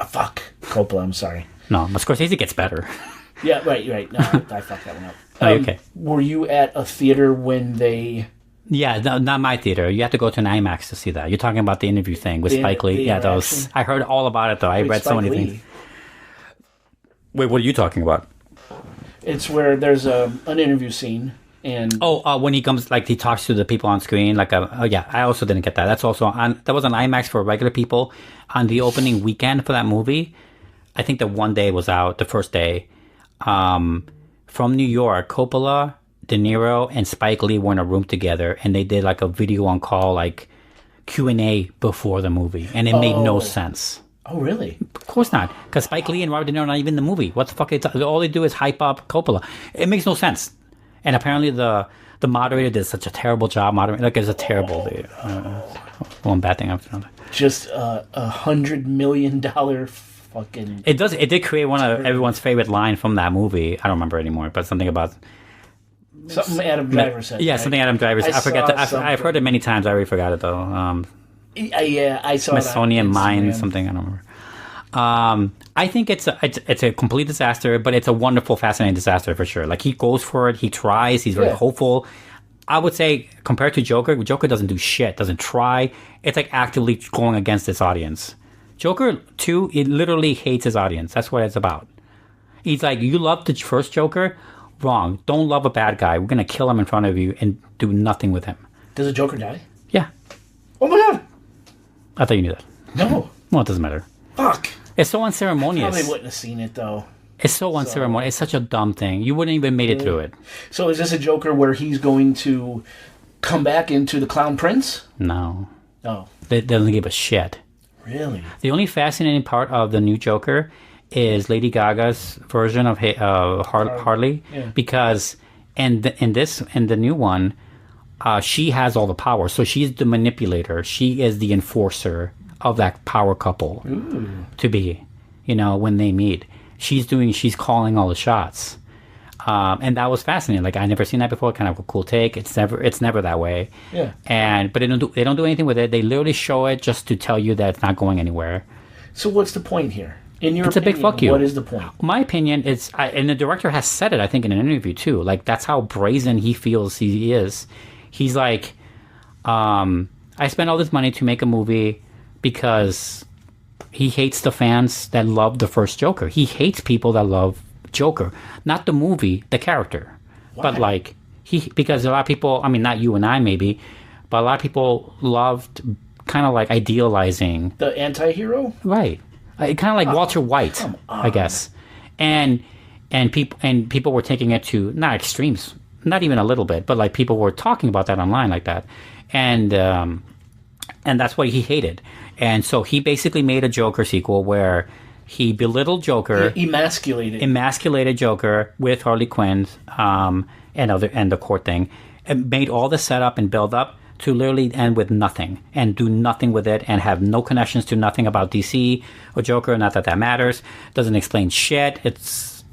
Fuck. Coppola, I'm sorry. No, but Scorsese gets better. Yeah, right. No, I fucked that one up. Oh, okay. Were you at a theater when they... Yeah, not my theater. You have to go to an IMAX to see that. You're talking about the interview thing with Spike Lee. Yeah, those. I heard all about it, though. I read so many things. Wait, what are you talking about? It's where there's an interview scene, and... when he comes, like, he talks to the people on screen, like, yeah, I also didn't get that. That's also that was an IMAX for regular people. On the opening weekend for that movie, I think the one day was out, the first day, from New York, Coppola, De Niro, and Spike Lee were in a room together, and they did like a video on call, like Q&A before the movie, and it made no sense. Oh, really? Of course not, because Spike Lee and Robert De Niro are not even in the movie. What the fuck? All they do is hype up Coppola. It makes no sense. And apparently the moderator did such a terrible job moderating. Like, it's a terrible... one bad thing after another. Just $100 million fucking... It did create one of everyone's favorite line from that movie. I don't remember anymore, but something about... Something Adam Driver said. Yeah, right? Something Adam Driver said. I forget. I've heard it many times. I already forgot it, though. Yeah, I saw Smithsonian Mine, something. I don't remember. I think it's a complete disaster, but it's a wonderful, fascinating disaster for sure. Like, he goes for it. He tries. He's very hopeful. I would say, compared to Joker doesn't do shit, doesn't try. It's like actively going against its audience. Joker 2, it literally hates his audience. That's what it's about. He's like, you love the first Joker? Wrong. Don't love a bad guy. We're going to kill him in front of you and do nothing with him. Does the Joker die? Yeah. Oh my God. I thought you knew that. No. Well, it doesn't matter. Fuck. It's so unceremonious. I probably wouldn't have seen it, though. It's so unceremonious. It's such a dumb thing. You wouldn't even made it through it. So is this a Joker where he's going to come back into the Clown Prince? No. Oh. They doesn't give a shit. Really? The only fascinating part of the new Joker is Lady Gaga's version of Harley, because in the new one, she has all the power. So she's the manipulator. She is the enforcer of that power couple. Ooh. To be, when they meet. She's calling all the shots. And that was fascinating. Like, I never seen that before. Kind of a cool take. It's never that way. Yeah. But they don't do anything with it. They literally show it just to tell you that it's not going anywhere. So what's the point here? In your it's opinion, a big fuck you. What is the point? My opinion is, and the director has said it, I think, in an interview too. Like, that's how brazen he feels he is. He's like, I spent all this money to make a movie because he hates the fans that love the first Joker. He hates people that love Joker, not the movie, the character. Why? But like because a lot of people, I mean, not you and I maybe, but a lot of people loved kind of like idealizing the anti-hero. Right. kind of like Walter White, I guess. And people were taking it to not extremes, not even a little bit, but like people were talking about that online like that, and that's what he hated. And so he basically made a Joker sequel where he belittled Joker, emasculated Joker with Harley Quinn, and the court thing, and made all the setup and build up to literally end with nothing and do nothing with it and have no connections to nothing about DC or Joker. Not that matters. Doesn't explain shit. It's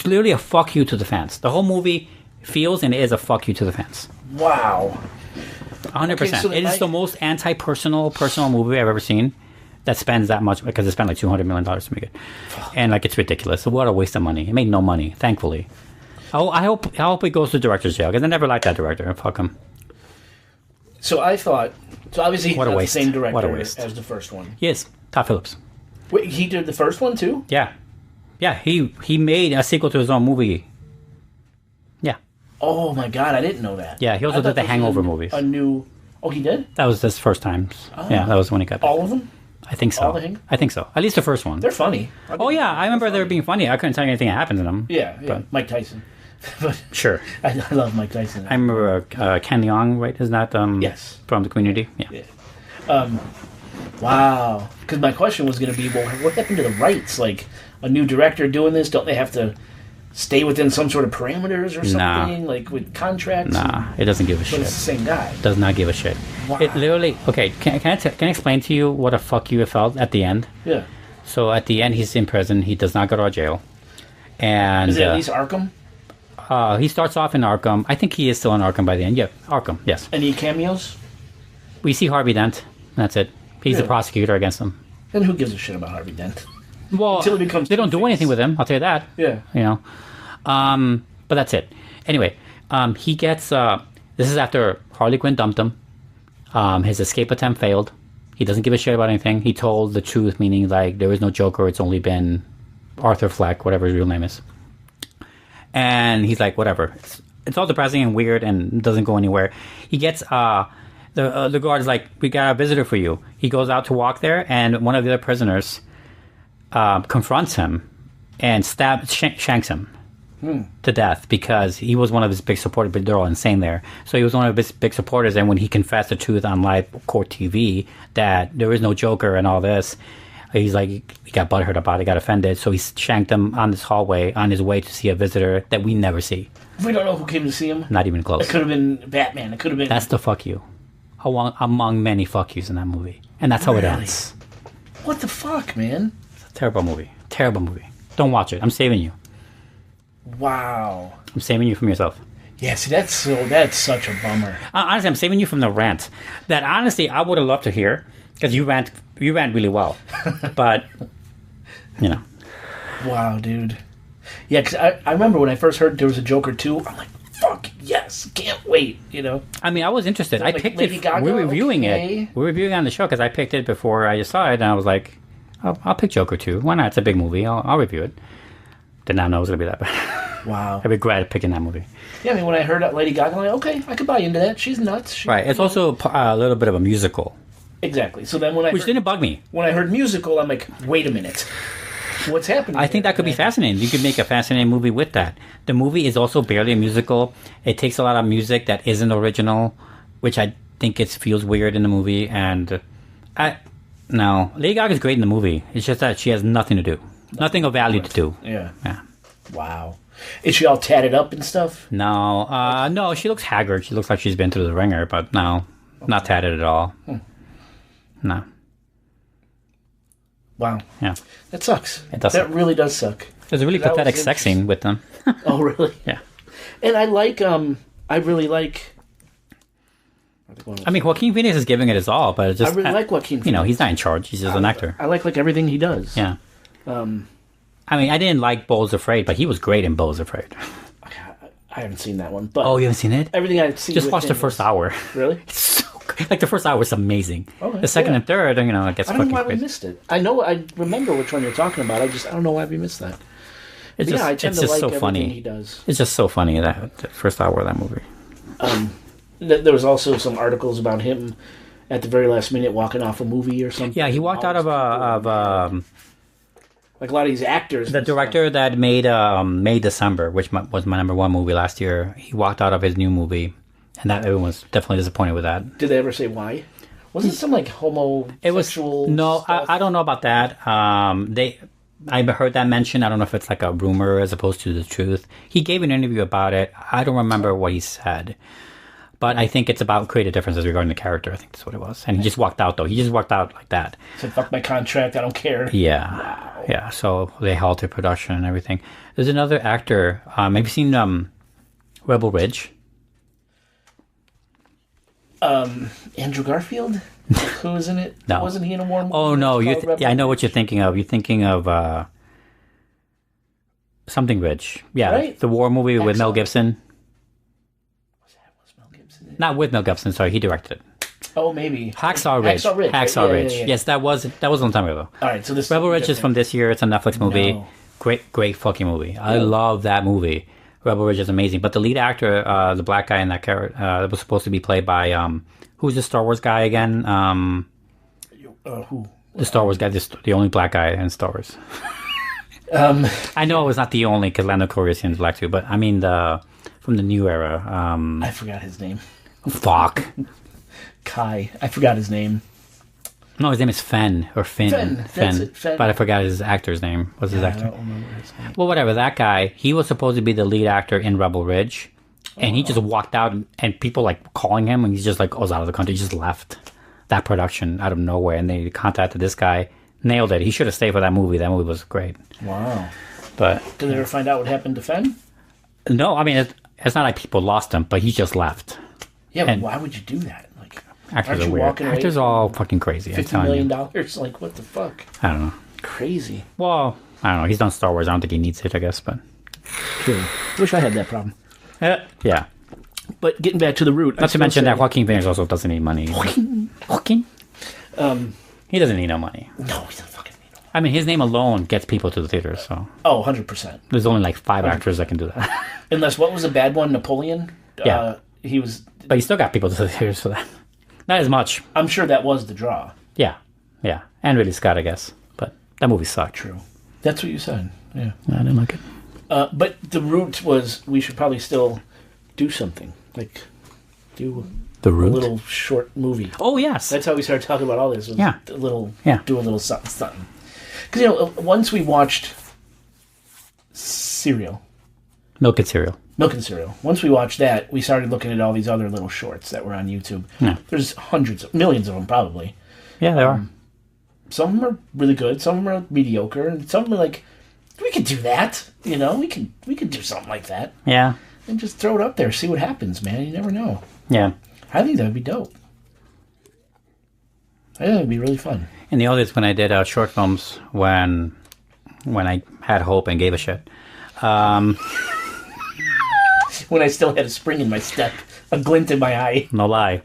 literally a fuck you to the fans. The whole movie feels and is a fuck you to the fans. Wow. 100%. Okay, so it is the most anti-personal movie I've ever seen that spends that much, because it spent like $200 million to make it. And like, it's ridiculous. So what a waste of money. It made no money, thankfully. Oh, I hope it goes to director's jail, because I never liked that director. Fuck him. So I thought, obviously he's not the same director as the first one. Yes, Todd Phillips. Wait, he did the first one too? Yeah. Yeah, he made a sequel to his own movie. Yeah. Oh my god, I didn't know that. Yeah, he also did the Hangover movies. Oh, he did? That was his first time. Oh. Yeah, that was when he got back. All of them? I think so. I think so. At least the first one. They're funny. Oh yeah, I remember they were being funny. I couldn't tell you anything that happened to them. Yeah. But Mike Tyson. But sure. I love Mike Tyson. I remember Ken Leong, right? Isn't that yes. from the Community? Yeah. Wow. Because my question was going to be, well, what happened to the rights? Like, a new director doing this, don't they have to stay within some sort of parameters or something? Nah. Like with contracts? Nah, it doesn't give a shit. But it's the same guy. Does not give a shit. Wow. It literally... Okay, can I explain to you what a fuck you it felt at the end? Yeah. So at the end, he's in prison. He does not go to jail. And is it at least Arkham? He starts off in Arkham. I think he is still in Arkham by the end. Yeah, Arkham, yes. Any cameos? We see Harvey Dent. That's it. He's the prosecutor against him. And who gives a shit about Harvey Dent? Well, until it becomes they don't do anything with him. I'll tell you that. Yeah. You know. But that's it. Anyway, he gets... this is after Harley Quinn dumped him. His escape attempt failed. He doesn't give a shit about anything. He told the truth, meaning like there is no Joker. It's only been Arthur Fleck, whatever his real name is. And he's like, whatever. It's all depressing and weird and doesn't go anywhere. He gets... the guard is like, we got a visitor for you. He goes out to walk there, and one of the other prisoners confronts him and shanks him to death because he was one of his big supporters, but they're all insane there. So he was one of his big supporters, and when he confessed the truth on live court TV that there is no Joker and all this, he's like, he got butthurt about it, got offended, so he shanked him on this hallway on his way to see a visitor that we never see. We don't know who came to see him? Not even close. It could have been Batman. It could have been... That's the fuck you. Among many fuck yous in that movie. And that's how it ends. What the fuck, man? It's a terrible movie. Terrible movie. Don't watch it. I'm saving you. Wow. I'm saving you from yourself. Yeah, see, that's such a bummer. Honestly, I'm saving you from the rant. That honestly, I would have loved to hear, because you rant really well. But, you know. Wow, dude. Yeah, because I remember when I first heard there was a Joker 2, I'm like, fuck, yes, can't wait, you know? I mean, I was interested. I picked it. We're reviewing it. We're reviewing it on the show, because I picked it before I saw it, and I was like, I'll pick Joker 2. Why not? It's a big movie. I'll review it. Did not know it was going to be that bad. Wow. I regret picking that movie. Yeah, I mean, when I heard Lady Gaga, I'm like, okay, I could buy into that. She's nuts. Right. It's also a little bit of a musical. Exactly. So then when Which didn't bug me. When I heard musical, I'm like, wait a minute. What's happening? I think that could be fascinating. You could make a fascinating movie with that. The movie is also barely a musical. It takes a lot of music that isn't original, which I think it feels weird in the movie. And no, Lady Gaga's great in the movie. It's just that she has nothing to do. Nothing of value to do. Yeah. Wow. Is she all tatted up and stuff? No. No, she looks haggard. She looks like she's been through the ringer, but no. Okay. Not tatted at all. No. Wow. Yeah. That sucks. It does. That really does suck. There's a really pathetic sex scene with them. Oh, really? Yeah. And I really like... I mean, Joaquin Phoenix is giving it his all, but it's just... I really like Joaquin Phoenix. You know, he's not in charge. He's just an actor. I like everything he does. Yeah. I mean, I didn't like Beau's Afraid, but he was great in Beau's Afraid. I haven't seen that one. But oh, you haven't seen it? Everything I've seen. Just watch the first hour. Really? It's so good. Like, the first hour is amazing. Okay, the second and third, you know, it gets fucking crazy. I don't know why we missed it. I remember which one you're talking about. I don't know why we missed that. It's just, I tend to like so everything funny. He does. It's just so funny, that the first hour of that movie. There was also some articles about him at the very last minute walking off a movie or something. Yeah, he walked out of like a lot of these actors. the director that made May December, which was my number one movie last year. He walked out of his new movie, and that everyone was definitely disappointed with that. Did they ever say why? Wasn't it some like homosexual? No, stuff? I don't know about that. I heard that mentioned. I don't know if it's like a rumor as opposed to the truth. He gave an interview about it. I don't remember what he said. But I think it's about creative differences regarding the character. I think that's what it was. And he just walked out, though. He just walked out like that. He said, fuck my contract, I don't care. Yeah. Wow. Yeah, so they halted production and everything. There's another actor. Have you seen Rebel Ridge? Andrew Garfield? Who was in it? No. Wasn't he in a war movie? Oh, no. Rebel I know what Ridge? you're thinking of. You're thinking of something Ridge. Yeah, Right. the war movie with Mel Excellent. Gibson. Was Mel Gibson in it? Not with Mel Gibson, sorry. He directed it. Oh, maybe. Hacksaw Ridge. Hacksaw Ridge. Yeah. Yes, that was a long time ago. All right, so this Rebel Ridge is from this year. It's a Netflix movie. No. Great fucking movie. I love that movie. Rebel Ridge is amazing. But the lead actor, the black guy in that character, that was supposed to be played by who's the Star Wars guy again? Who? The Star Wars guy, the only black guy in Star Wars. I know it was not the only because Lando Calrissian is black too, but I mean from the new era. I forgot his name. Fuck. Kai. I forgot his name. No, his name is Fenn or Finn. Fenn, that's it, Fenn. But I forgot his actor's name. What's his I actor? don't remember his name. Well, whatever. That guy, he was supposed to be the lead actor in Rebel Ridge, and he just walked out, and people like calling him, and he's just like, "Oh, I was out of the country." He just left that production out of nowhere, and they contacted this guy. Nailed it. He should have stayed for that movie. That movie was great. Wow. But Did they ever find out what happened to Fenn? no, I mean it's not like people lost him, but he just left. Yeah, but And- why would you do that? Like, Actors aren't are you weird. walking away Actors are all fucking crazy. I'm $50 telling million? you. Like, what the fuck? I don't know. Crazy. Well, I don't know. He's done Star Wars. I don't think he needs it. I guess, but True. Wish I had that problem. yeah. But getting back to the root. Not to mention that Joaquin Phoenix also doesn't need money. Joaquin? He doesn't need no money. No, he doesn't fucking need it. I mean, his name alone gets people to the theaters, so Oh, 100%. there's only like 5 actors that can do that. Unless, what was the bad one? Napoleon? Yeah. He was... But he still got people to the theaters for that. Not as much. I'm sure that was the draw. Yeah. And Ridley Scott, I guess. But that movie sucked. True. That's what you said. Yeah. I didn't like it. But the root was we should probably still do something. Like, do The a Root? little short movie. Oh, yes. That's how we started talking about all this. Was Yeah. A little, Yeah. do a little something, something. Because, once we watched Cereal, Milk and Cereal. Milk and Cereal, once we watched that, we started looking at all these other little shorts that were on YouTube. Yeah. There's millions of them, probably. Yeah, they are. Some of them are really good, some of them are mediocre, and some of them are like, we could do that, we could do something like that. Yeah. And just throw it up there, see what happens, man. You never know. Yeah. I think that would be dope. I think it would be really fun. In the audience, when I did short films, when I had hope and gave a shit, When I still had a spring in my step, a glint in my eye. no lie,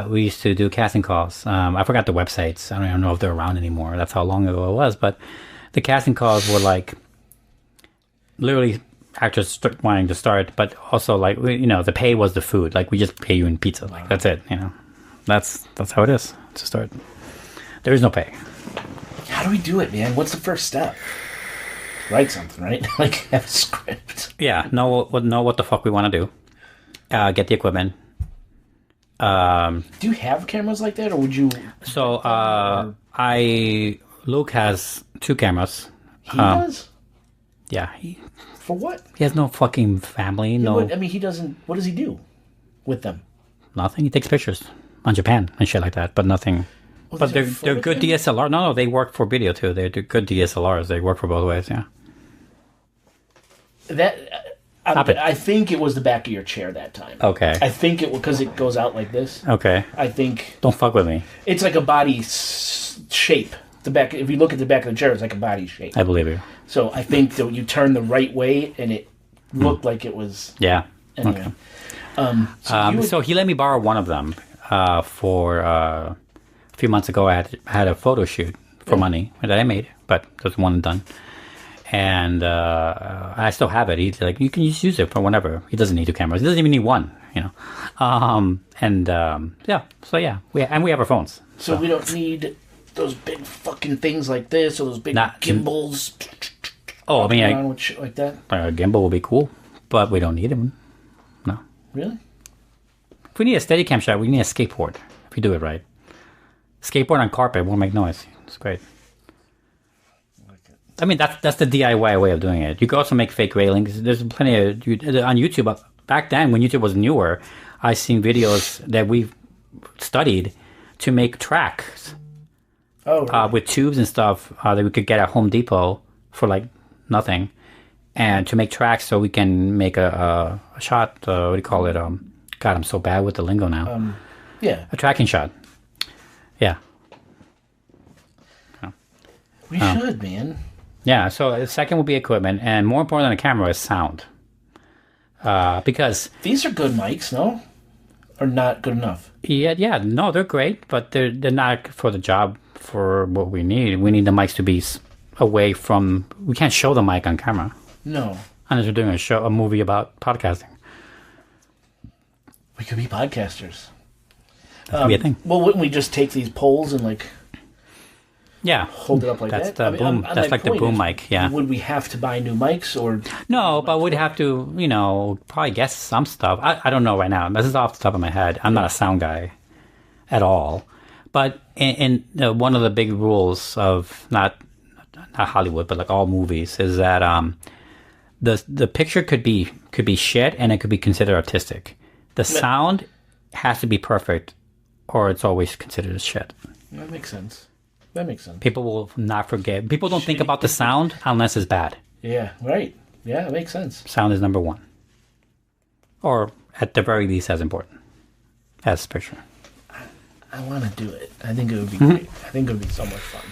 we used to do casting calls. I forgot the websites. I don't even know if they're around anymore. That's how long ago it was. But the casting calls were like literally actors wanting to start, but also like the pay was the food. Like we just pay you in pizza. Like that's it. That's how it is to start. There is no pay. How do we do it, man? What's the first step? Write something, right? Like, have a script. Yeah, know what the fuck we want to do. Get the equipment. Do you have cameras like that, or would you... Luke has 2 cameras. He does? Yeah, he For what? has no fucking family, no He doesn't... What does he do with them? nothing. He takes pictures on Japan and shit like that, but nothing. Oh, But does he they're have good photo DSLR. No, they work for video too. They're good DSLRs. They work for both ways. Yeah. Stop it. I think it was the back of your chair that time. Okay. I think it because it goes out like this. Okay. I think Don't fuck with me. it's like a body shape. The back. If you look at the back of the chair, it's like a body shape. I believe you. So I think that you turn the right way, and it looked like it was. Yeah. Anyway. Okay. So he let me borrow one of them for a few months ago. I had a photo shoot for money that I made, but there's one done. And I still have it. He's like, you can just use it for whenever. He doesn't need 2 cameras. He doesn't even need one, you know. Yeah. So yeah, we have our phones. So we don't need those big fucking things like this or those big gimbals. Oh, I mean, around with shit like that. A gimbal will be cool, but we don't need them. No. Really? If we need a Steadicam shot, we need a skateboard. If we do it right, skateboard on carpet won't make noise. It's great. I mean, that's the DIY way of doing it. You can also make fake railings. There's plenty of on YouTube. Back then, when YouTube was newer, I seen videos that we've studied to make tracks. Oh, really? With tubes and stuff that we could get at Home Depot for like nothing, and to make tracks so we can make a shot. What do you call it? God, I'm so bad with the lingo now. Yeah, a tracking shot. Yeah. We should, man. Yeah, so the second would be equipment, and more important than a camera is sound. Because these are good mics, no? Or not good enough? Yeah, no, they're great, but they're not for the job for what we need. We need the mics to be away from. We can't show the mic on camera. No. Unless we're doing a movie about podcasting. We could be podcasters. That could be a thing. Well, wouldn't we just take these poles and like? Yeah, hold it up like that's that. The boom. That's like the boom mic. Yeah. Would we have to buy new mics or? No, but we'd have to, probably guess some stuff. I don't know right now. This is off the top of my head. I'm not a sound guy at all. But in one of the big rules of not Hollywood, but like all movies, is that the picture could be shit and it could be considered artistic. The sound has to be perfect, or it's always considered as shit. That makes sense. People will not forget. People don't think about the sound unless it's bad. Yeah, right. Yeah, it makes sense. Sound is number one. Or at the very least as important as picture. I want to do it. I think it would be great. I think it would be so much fun.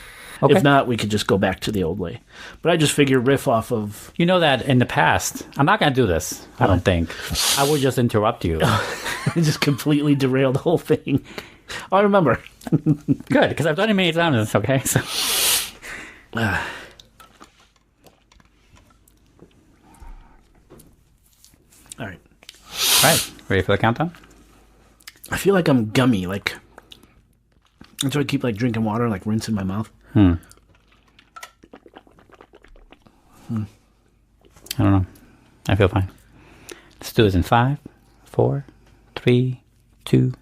Okay. If not, we could just go back to the old way. But I just figure riff off of... You know that in the past, I'm not going to do this, I don't think. I would just interrupt you. Just completely derail the whole thing. I remember. Good, because I've done it many times, okay? So. All right. Ready for the countdown? I feel like I'm gummy, like... That's why I keep, like, drinking water, like, rinsing my mouth. I don't know. I feel fine. Let's do this in 5, 4, 3, 2,